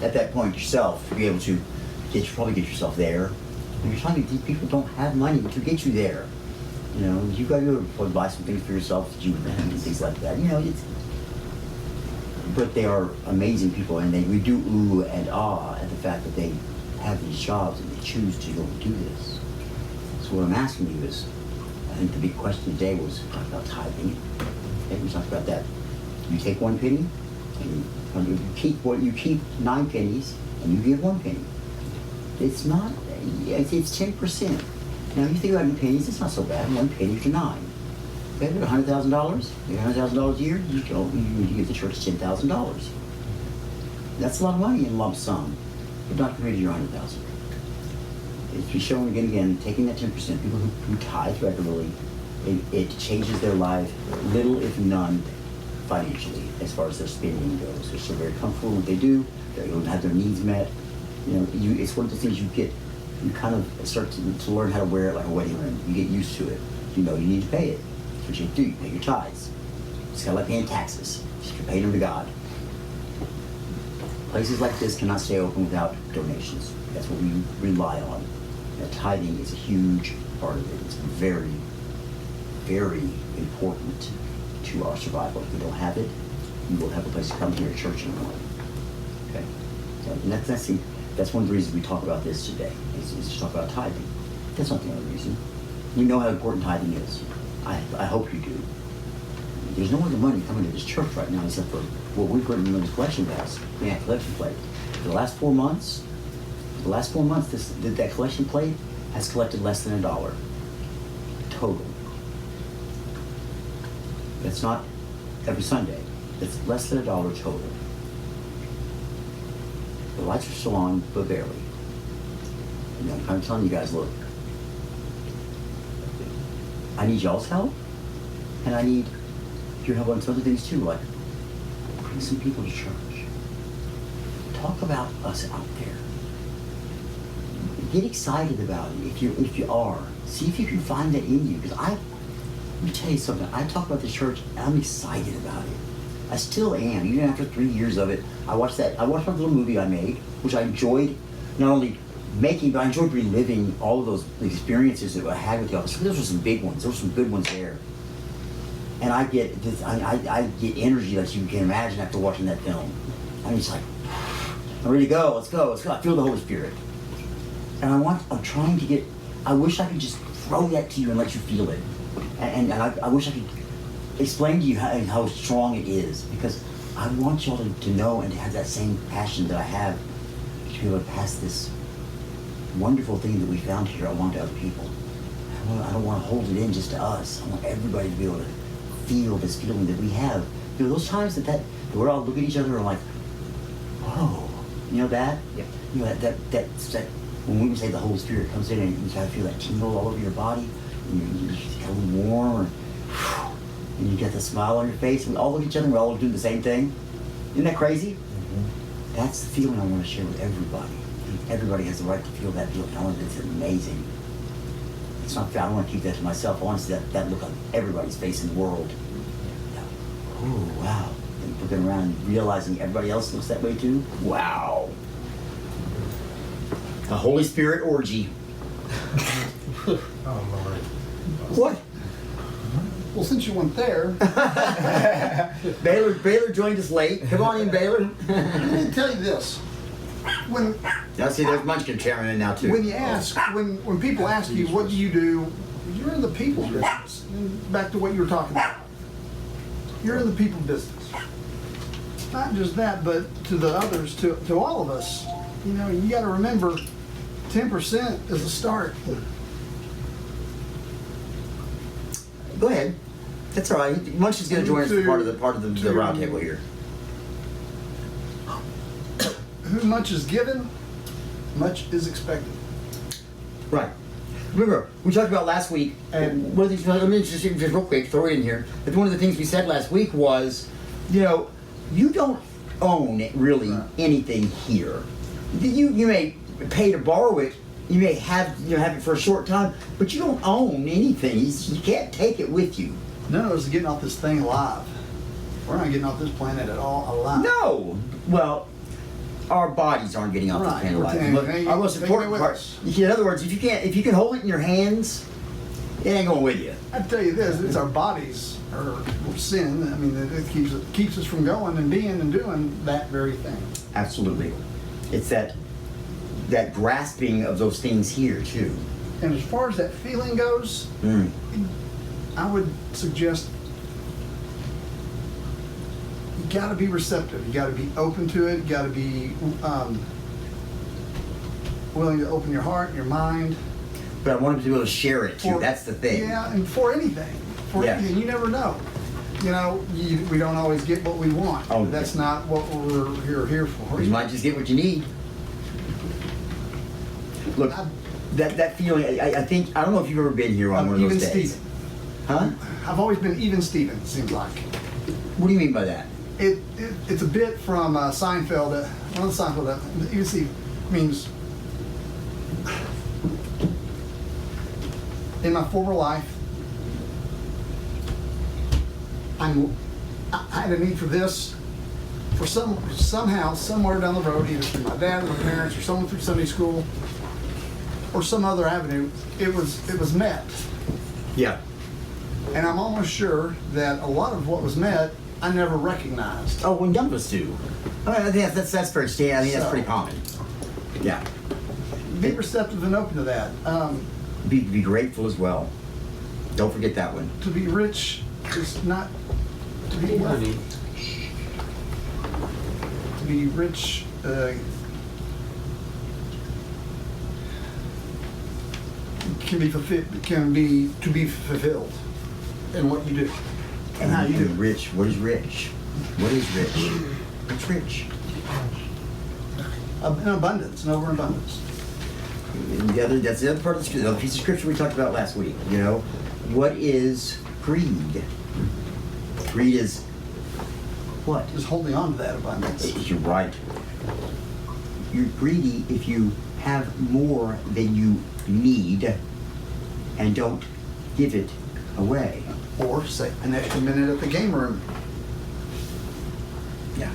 at that point yourself to be able to probably get yourself there. And you're telling me these people don't have money to get you there. You know, you got to go buy some things for yourself that you would have and things like that. You know, but they are amazing people, and we do ooh and ah at the fact that they have these jobs and they choose to go and do this. So what I'm asking you is, I think the big question today was about tithing. Okay, we talked about that. You take 1 penny, and you keep 9 pennies, and you give 1 penny. It's 10%. Now you think about in pennies, it's not so bad. 1 penny to 9. Okay, $100,000. You get $100,000 a year. You give the church $10,000. That's a lot of money in lump sum. but not compared to your 100,000. It's been shown again and again, taking that 10%, people who tithe regularly, it changes their life little if none financially as far as their spending goes. They're still very comfortable in what they do. They don't have their needs met. It's one of the things you kind of start to learn how to wear it like a wedding ring. You get used to it. You know you need to pay it. That's what you do. You pay your tithes. It's kind of like paying taxes. You're paying them to God. Places like this cannot stay open without donations. That's what we rely on. Tithing is a huge part of it. It's very, very important to our survival. If we don't have it, we will have a place to come here to church in the morning. Okay? So, and that's one of the reasons we talk about this today, is to talk about tithing. That's not the only reason. We know how important tithing is. I hope you do. There's no other money coming to this church right now except for what we put in the collection box, the collection plate. For the last 4 months, that collection plate has collected less than $1 total. That's not every Sunday. It's less than $1 total. The lights are still on, but barely. And I'm kind of telling you guys, look, I need y'all's help, and I need your help on some other things too, like bring some people to church. Talk about us out there. Get excited about it if you are. See if you can find that in you. Because let me tell you something. I talk about this church, and I'm excited about it. I still am, even after 3 years of it. I watched my little movie I made, which I enjoyed not only making, but I enjoyed reliving all of those experiences that I had with y'all. So those were some big ones. There were some good ones there. And I get energy like you can imagine after watching that film. I'm just like, I'm ready to go. Let's go. I feel the Holy Spirit. And I wish I could just throw that to you and let you feel it. And I wish I could explain to you how strong it is, because I want y'all to know and to have that same passion that I have to be able to pass this wonderful thing that we found here along to other people. I don't want to hold it in just to us. I want everybody to be able to feel this feeling that we have. Those times that we're all looking at each other and like, whoa, that? Yep. That when we say the Holy Spirit comes in and you kind of feel that tingle all over your body, and you just get a little warm, and you get the smile on your face, and we all look at each other and we're all doing the same thing. Isn't that crazy? Mm-hmm. That's the feeling I want to share with everybody. Everybody has the right to feel that feeling. It's amazing. It's not fair. I don't want to keep that to myself. I want to see that look on everybody's face in the world. Oh, wow. And looking around and realizing everybody else looks that way too. Wow. A Holy Spirit orgy. Oh, Lord. What? Well, since you went there, Baylor joined us late. Come on in, Baylor. let me tell you this. Now see, there's Munchkin chairman in now too. When you ask, when people ask you, what do you do? You're in the people business. And back to what you were talking about. You're in the people business. Not just that, but to the others, to all of us. You got to remember, 10% is a start. Go ahead. That's all right. Munchkin's going to join us for part of the roundtable here. Who much is given, much is expected. Right. Remember, we talked about last week, and one of these, let me just real quick, throw it in here. But one of the things we said last week was, you don't own really anything here. You may pay to borrow it. You may have it for a short time, but you don't own anything. You can't take it with you. None of us are getting off this thing alive. We're not getting off this planet at all alive. No. Well, our bodies aren't getting off this planet alive. But our most important part. In other words, if you can hold it in your hands, it ain't going with you. I tell you this: it's our bodies or sin. I mean, it keeps us from going and being and doing that very thing. Absolutely. It's that grasping of those things here too. And as far as that feeling goes, I would suggest you got to be receptive. You got to be open to it. You got to be willing to open your heart, your mind. But I want them to be able to share it too. That's the thing. Yeah, and for anything. Anything. You never know. We don't always get what we want. Oh, That's not what we're here for. You might just get what you need. Look, that feeling, I think, I don't know if you've ever been here on one of Even those days. Steven. Huh? I've always been even Steven, it seems like. What do you mean by that? It's a bit from Seinfeld. One of the Seinfeld. Even Steven means in my former life, I had a need for this, for somehow, somewhere down the road, either through my dad or my parents or someone through Sunday school or some other avenue, it was met. Yeah. And I'm almost sure that a lot of what was met, I never recognized. Oh, when none of us do. I think that's very standard. I mean, that's So- pretty common. Yeah. Be receptive and open to that. Be grateful as well. Don't forget that one. To be rich is not to be wealthy. To be rich can be to be fulfilled in what you do and how you do it. Rich. What is rich? What is rich? What's rich? In abundance, an overabundance. And that's the other part of the scripture, the other piece of scripture we talked about last week. You know, what is greed? Greed is what? Just holding on to that abundance. You're right. You're greedy if you have more than you need and don't give it away. Or say an extra minute at the game room. Yeah.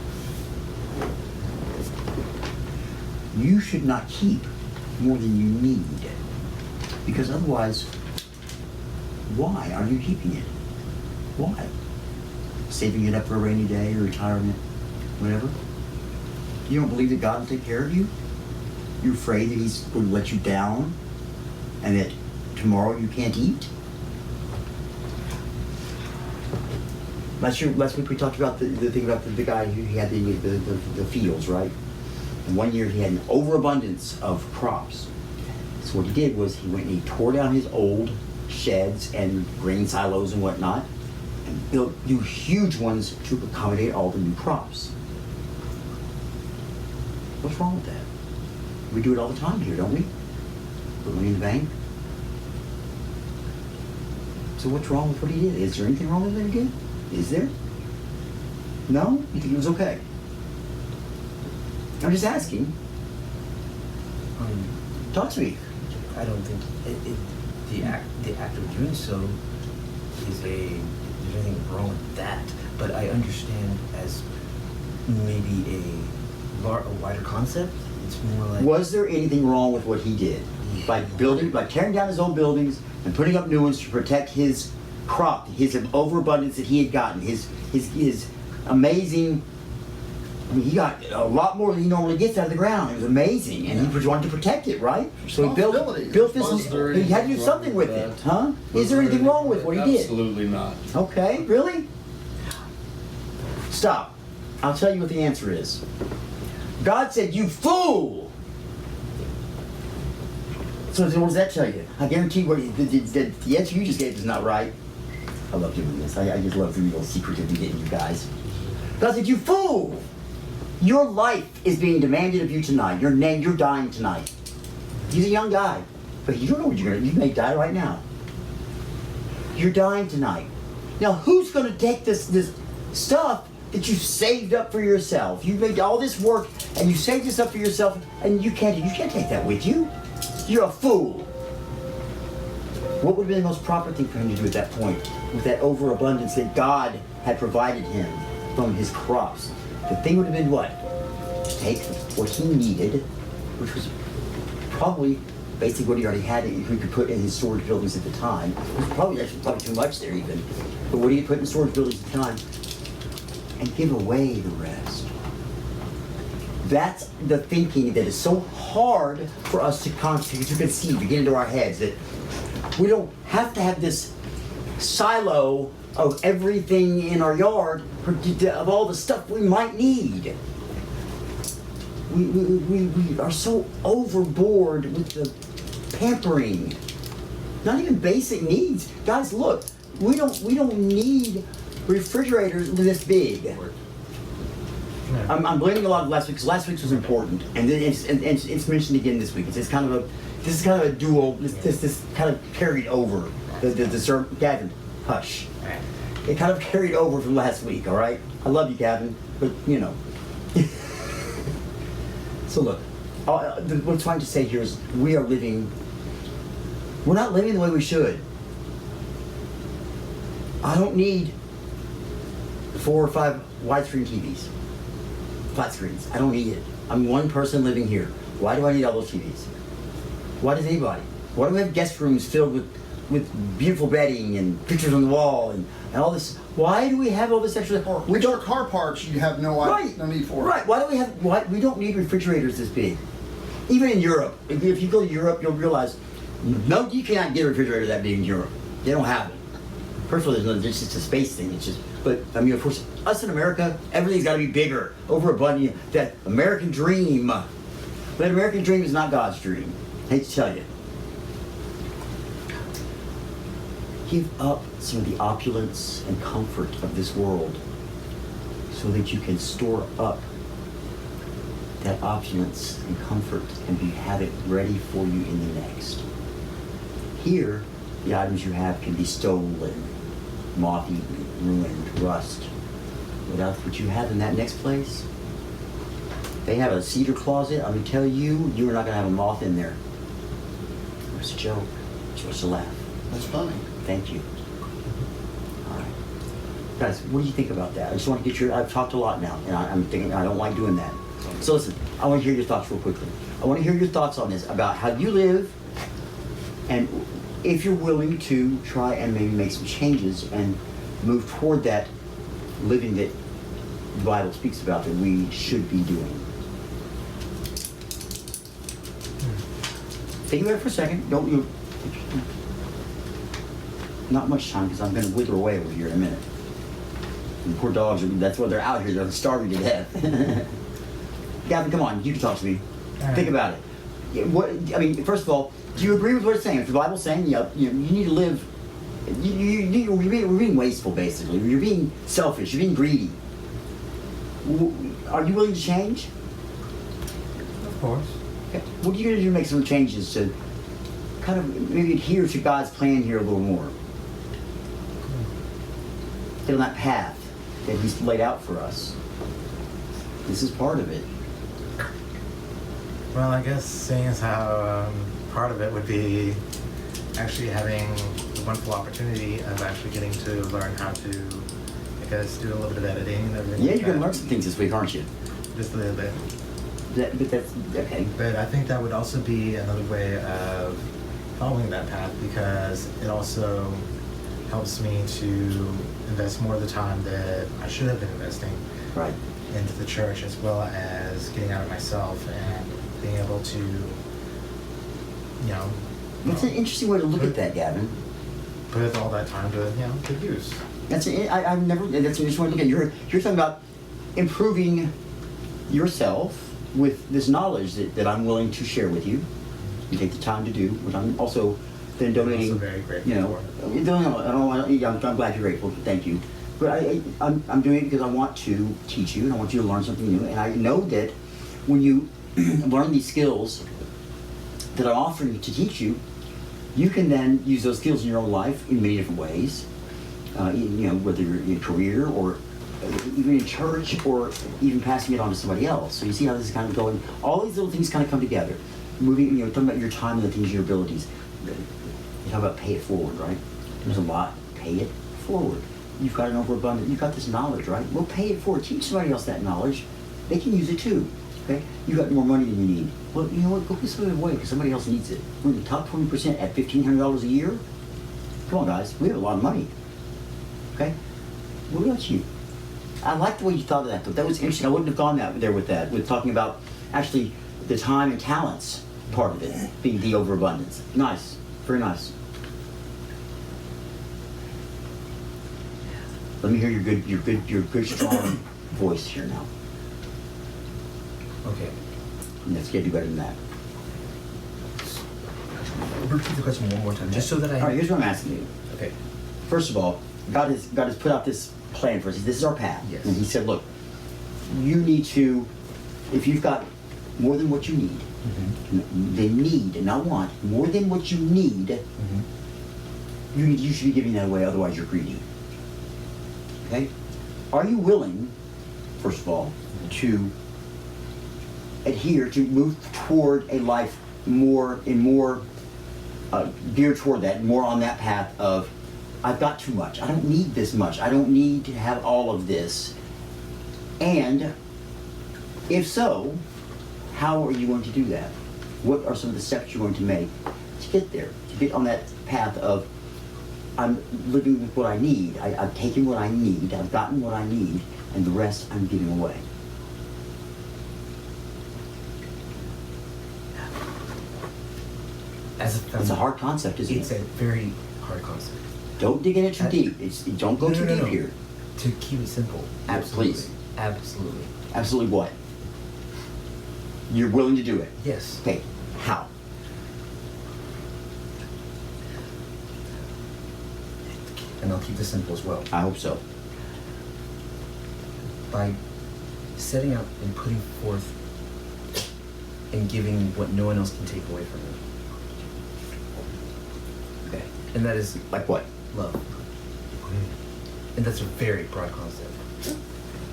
You should not keep more than you need, because otherwise, why are you keeping it? Why? Saving it up for a rainy day or retirement, whatever? You don't believe that God will take care of you? You're afraid that He's going to let you down and that tomorrow you can't eat? Last week we talked about the thing about the guy who had the fields, right? And one year he had an overabundance of crops. So what he did was he went and he tore down his old sheds and grain silos and whatnot and built new huge ones to accommodate all the new crops. What's wrong with that? We do it all the time here, don't we? Put money in the bank. So what's wrong with what he did? Is there anything wrong with what he did? Is there? No? You think it was okay? I'm just asking. Talk to me. I don't think the act of doing so is there's anything wrong with that. But I understand as maybe a wider concept. It's more like, Was there anything wrong with what he did? By tearing down his old buildings and putting up new ones to protect his crop, his overabundance that he had gotten, his amazing. I mean, he got a lot more than he normally gets out of the ground. It was amazing, and he wanted to protect it, right? So he built Was there this. He had to do anything something wrong with with it, that? huh? Was Is there anything wrong with what he did? Absolutely not. Okay, really? Stop. I'll tell you what the answer is. God said, "You fool!" So what does that tell you? I guarantee the answer you just gave is not right. I love doing this. I just love the little secretive getting you guys. God said, "You fool! Your life is being demanded of you tonight. You're dying tonight." He's a young guy, but you don't know what you're gonna. You may die right now. You're dying tonight. Now, who's gonna take this stuff that you saved up for yourself? You made all this work and you saved this up for yourself, and you can't take that with you. You're a fool. What would have been the most proper thing for him to do at that point, with that overabundance that God had provided him from his crops? The thing would have been what? To take what he needed, which was probably basically what he already had, he could put in his storage buildings at the time. It was probably too much there even. But what he put in storage buildings at the time, and give away the rest. That's the thinking that is so hard for us to conceive, to get into our heads, that we don't have to have this silo of everything in our yard of all the stuff we might need. We are so overboard with the pampering. Not even basic needs. Guys, look, we don't need refrigerators this big. I'm blaming a lot of last week because last week's was important, and then it's mentioned again this week. This is kind of a dual. This kind of carried over the sermon. Gavin, hush. It kind of carried over from last week. All right, I love you, Gavin, but you know. So look, what I'm trying to say here is we're not living the way we should. I don't need 4 or 5 widescreen TVs, flat screens. I don't need it. I'm one person living here. Why do I need all those TVs? Why does anybody? Why do we have guest rooms filled with beautiful bedding and pictures on the wall and all this? Why do we have all this extra? Which are car parts you have no need for. Right. We don't need refrigerators this big. Even in Europe, if you go to Europe, you'll realize, no, you cannot get a refrigerator that big in Europe. They don't have it. First of all, it's just a space thing. But I mean, of course, us in America, everything's got to be bigger, overabundant. That American dream. That American dream is not God's dream. I hate to tell you. Give up some of the opulence and comfort of this world so that you can store up that opulence and comfort and have it ready for you in the next. Here, the items you have can be stolen, moth-eaten, ruined, rust. Without what you have in that next place, they have a cedar closet. I'm going to tell you, you are not going to have a moth in there. It was a joke. You're supposed to laugh. That's funny. Thank you. All right. Guys, what do you think about that? I just want to get I've talked a lot now, and I'm thinking I don't like doing that. So listen, I want to hear your thoughts real quickly. I want to hear your thoughts on this, about how you live, and if you're willing to try and maybe make some changes and move toward that living that the Bible speaks about that we should be doing. Think about it for a second. Don't you? Not much time because I'm going to wither away over here in a minute. And poor dogs, that's why they're out here. They're starving to death. Gavin, come on. You can talk to me. Think about it. First of all, do you agree with what it's saying? If the Bible's saying, you need to live, you're being wasteful, basically. You're being selfish. You're being greedy. Are you willing to change? Of course. Okay. What are you going to do to make some changes to kind of maybe adhere to God's plan here a little more? Get on that path that He's laid out for us. This is part of it. Well, I guess seeing as how part of it would be actually having the wonderful opportunity of actually getting to learn how to, I guess, do a little bit of editing and everything. Yeah, you're going to learn some things this week, aren't you? Just a little bit. But that's okay. But I think that would also be another way of following that path, because it also helps me to invest more of the time that I should have been investing Right. into the church, as well as getting out of myself and being able to, That's an interesting way to look at that, Gavin. put all that time to, good use. That's an interesting way to look at it. You're talking about improving yourself with this knowledge that I'm willing to share with you. You take the time to do, which I'm also then donating. I'm also very grateful for. I'm glad you're grateful. Thank you. But I'm doing it because I want to teach you and I want you to learn something new. And I know that when you learn these skills that I'm offering to teach you, you can then use those skills in your own life in many different ways. Whether you're in a career or even in church or even passing it on to somebody else. So you see how this is kind of going. All these little things kind of come together. Moving, talking about your time and the things, your abilities. You talk about pay it forward, right? There's a lot. Pay it forward. You've got an overabundance. You've got this knowledge, right? Well, pay it forward. Teach somebody else that knowledge. They can use it too. Okay? You got more money than you need. Well, you know what? Go give somebody away because somebody else needs it. We're in the top 20% at $1,500 a year. Come on, guys. We have a lot of money. Okay? What about you? I like the way you thought of that, though. That was interesting. I wouldn't have gone there with that, with talking about actually the time and talents part of it being the overabundance. Nice. Very nice. Let me hear your good, strong voice here now. Okay. And let's get you better than that. Repeat the question one more time, just so that I. All right, here's what I'm asking you. Okay. First of all, God has put out this plan for us. This is our path. Yes. And He said, look, you need to, if you've got more than what you need, they need, not want, more than what you need, you should be giving that away, otherwise you're greedy. Okay? Are you willing, first of all, to adhere, to move toward a life more geared toward that, more on that path of, I've got too much, I don't need this much, I don't need to have all of this. And if so, how are you going to do that? What are some of the steps you're going to make to get there, to get on that path of, I'm living with what I need, I've taken what I need, I've gotten what I need, and the rest I'm giving away. It's a hard concept, isn't It's it? a very hard concept. Don't dig in it too deep. Don't go too deep here. To keep it simple. Yeah, Absolutely. please. Absolutely. Absolutely what? You're willing to do it? Yes. Okay, how? And I'll keep this simple as well. I hope so. By setting out and putting forth and giving what no one else can take away from you. Okay. And that is Like what? love. And that's a very broad concept.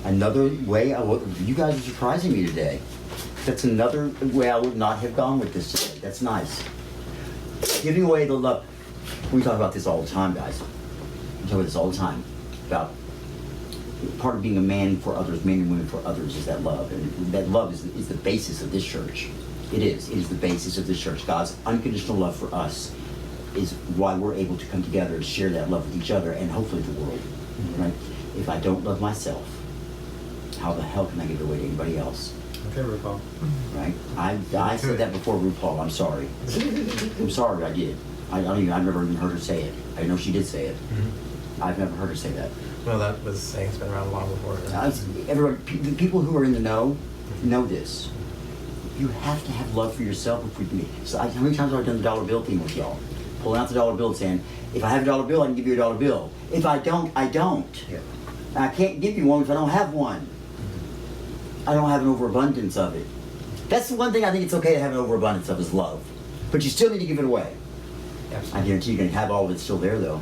Another way you guys are surprising me today. That's another way I would not have gone with this today. That's nice. Giving away the love. We talk about this all the time, guys. We talk about this all the time. About part of being a man for others, men and women for others, is that love. And that love is the basis of this church. It is. It is the basis of this church. God's unconditional love for us is why we're able to come together and share that love with each other and hopefully the world. Right? If I don't love myself, how the hell can I give it away to anybody else? Okay, RuPaul. Right? I said that before RuPaul. I'm sorry. I'm sorry. I did. I've never even heard her say it. I know she did say it. I've never heard her say that. No, that was saying it's been around long before. The people who are in the know this. You have to have love for yourself. How many times have I done the dollar bill thing with y'all? Pulling out the dollar bill and saying, if I have a dollar bill, I can give you a dollar bill. If I don't, I don't. Yeah. I can't give you one if I don't have one. I don't have an overabundance of it. That's the one thing I think it's okay to have an overabundance of is love. But you still need to give it away. Absolutely. I guarantee you're going to have all of it still there, though.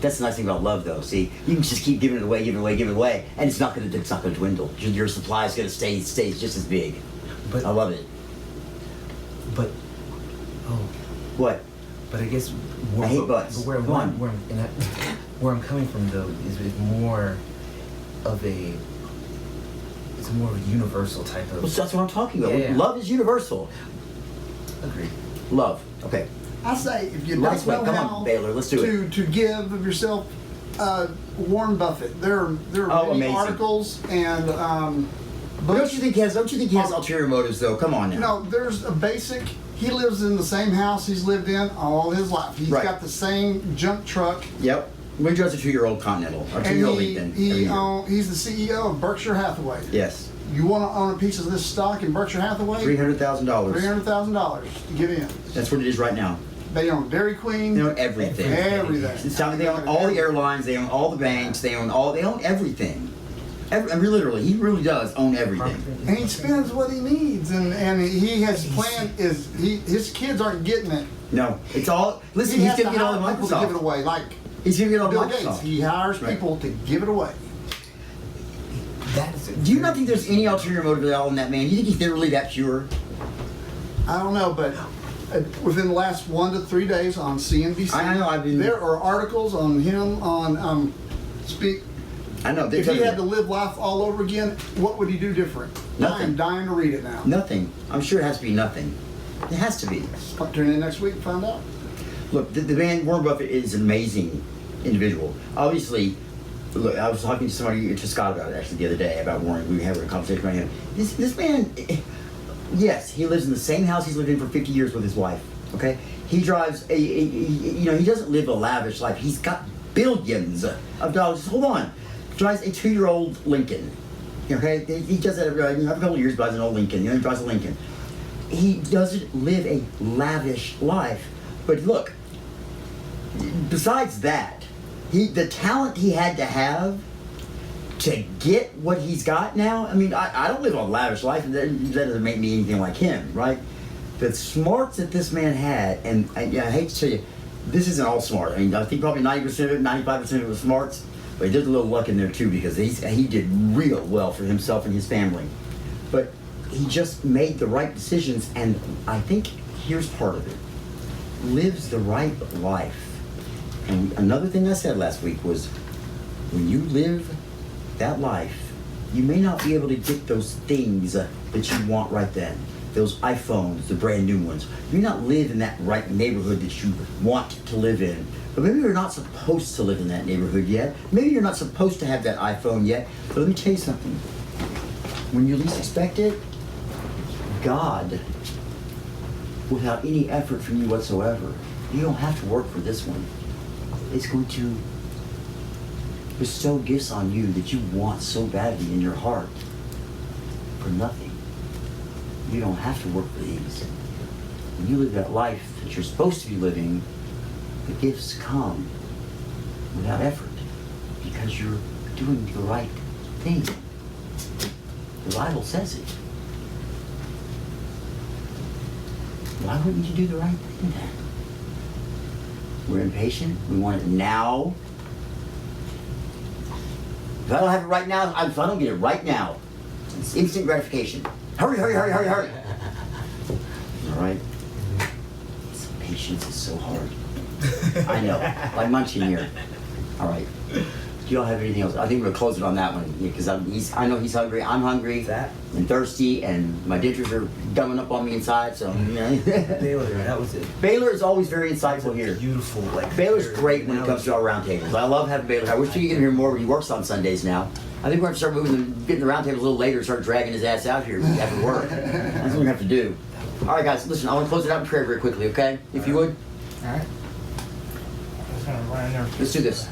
That's the nice thing about love, though. See, you can just keep giving it away, and it's not going to dwindle. Your supply is going to stay just as big. But I love it. But What? But I guess I hate butts. But where I'm coming from though is more of a universal type of. Well, that's what I'm talking about. Yeah. Love is universal. Agreed. Love. Okay. I say if you Nice don't way. know Come how on, Baylor. Let's do it. to give of yourself, Warren Buffett. There are many Amazing. articles and Don't books. you think he has ulterior motives, though? Come on now. No, there's a basic. He lives in the same house he's lived in all his life. He's Right. got the same junk truck. Yep. We drives a 2-year-old Continental. Or And 2-year-old Lincoln. every year. he's the CEO of Berkshire Hathaway. Yes. You want to own a piece of this stock in Berkshire Hathaway? $300,000. $300,000 to get in. That's what it is right now. They own Dairy Queen. They own everything. Everything. It's time they own all the airlines. They own all the banks. They own everything. Literally, he really does own everything. And he spends what he needs, and he has planned his kids aren't getting it. No, it's all. Listen, He he's has gonna to get all the hire people to give it Microsoft. away, like He's gonna get all the Bill Gates. Microsoft. He hires Right. people to give it away. That is. Do you not think there's any ulterior motive at all in that man? You think he's really that pure? I don't know, but within the last 1 to 3 days on CNBC, I know, I've been- there are articles on him on speak. I know. If he had to live life all over again, what would he do different? Nothing. I'm dying to read it now. Nothing. I'm sure it has to be nothing. It has to be. Tune in next week and find out. Look, the man Warren Buffett is an amazing individual. Obviously, look, I was talking to Scott about it actually the other day about Warren. We had a conversation about him. This man, yes, he lives in the same house he's lived in for 50 years with his wife. Okay, he drives he doesn't live a lavish life. He's got billions of dollars. Hold on, drives a 2-year-old Lincoln. Okay, he does that every a couple of years. Buys an old Lincoln. He drives a Lincoln. He doesn't live a lavish life. But look, besides that, the talent he had to have to get what he's got now, I mean, I don't live a lavish life, and that doesn't make me anything like him, right? The smarts that this man had, and I hate to tell you, this isn't all smart. I mean, I think probably 90% of it, 95% of it was smarts, but there's a little luck in there too, because he did real well for himself and his family. But he just made the right decisions, and I think here's part of it. Lives the right life. And another thing I said last week was, when you live that life, you may not be able to get those things that you want right then. Those iPhones, the brand new ones. You may not live in that right neighborhood that you want to live in. But maybe you're not supposed to live in that neighborhood yet. Maybe you're not supposed to have that iPhone yet. But let me tell you something. When you least expect it, God, without any effort from you whatsoever, you don't have to work for this one. It's going to bestow gifts on you that you want so badly in your heart for nothing. You don't have to work for these. When you live that life that you're supposed to be living, the gifts come without effort because you're doing the right thing. The Bible says it. Why wouldn't you do the right thing then? We're impatient. We want it now. If I don't have it right now, if I don't get it right now, it's instant gratification. Hurry, hurry, hurry, hurry, hurry. All right? Patience is so hard. I know. Like munching here. All right. Do y'all have anything else? I think we're going to close it on that one because I know he's hungry. I'm hungry and thirsty, and my dentures are gumming up on me inside. So, Baylor, that was it. Baylor is always very insightful here. Beautiful, like Baylor's great when it comes to our roundtables. I love having Baylor. I wish you could get him here more, but he works on Sundays now. I think we're going to start getting the roundtables a little later and start dragging his ass out here after work. That's what we're going to have to do. All right, guys, listen, I want to close it out in prayer very quickly, okay? If you would. All right. Let's do this.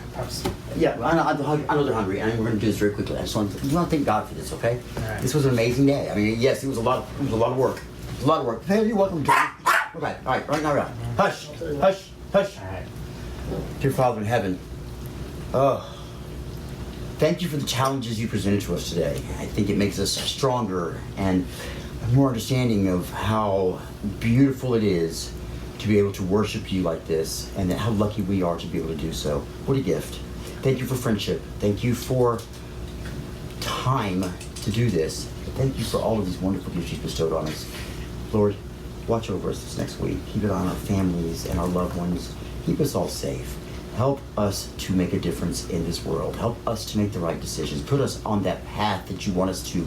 Yeah, I know they're hungry, and we're going to do this very quickly. I just want to thank God for this, okay? Right. This was an amazing day. I mean, yes, it was a lot of work. It was a lot of work. Hey, you're welcome, John. Okay, all right now. Hush, hush, hush. All right. Dear Father in heaven, thank you for the challenges you presented to us today. I think it makes us stronger and more understanding of how beautiful it is to be able to worship you like this, and how lucky we are to be able to do so. What a gift. Thank you for friendship. Thank you for time to do this. Thank you for all of these wonderful gifts you've bestowed on us. Lord, watch over us this next week. Keep it on our families and our loved ones. Keep us all safe. Help us to make a difference in this world. Help us to make the right decisions. Put us on that path that you want us to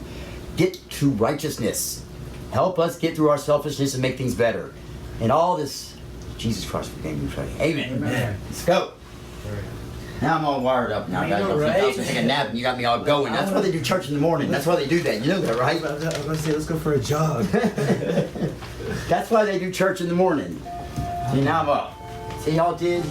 get to righteousness. Help us get through our selfishness and make things better. And all this, Jesus Christ, for game we pray. Amen. Amen. Let's go. Now I'm all wired up now, guys. know, I right? was taking a nap and you got me all going. That's why they do church in the morning. That's why they do that. You know that, right? I was going to say, let's go for a jog. That's why they do church in the morning. See, now I'm up. See, y'all did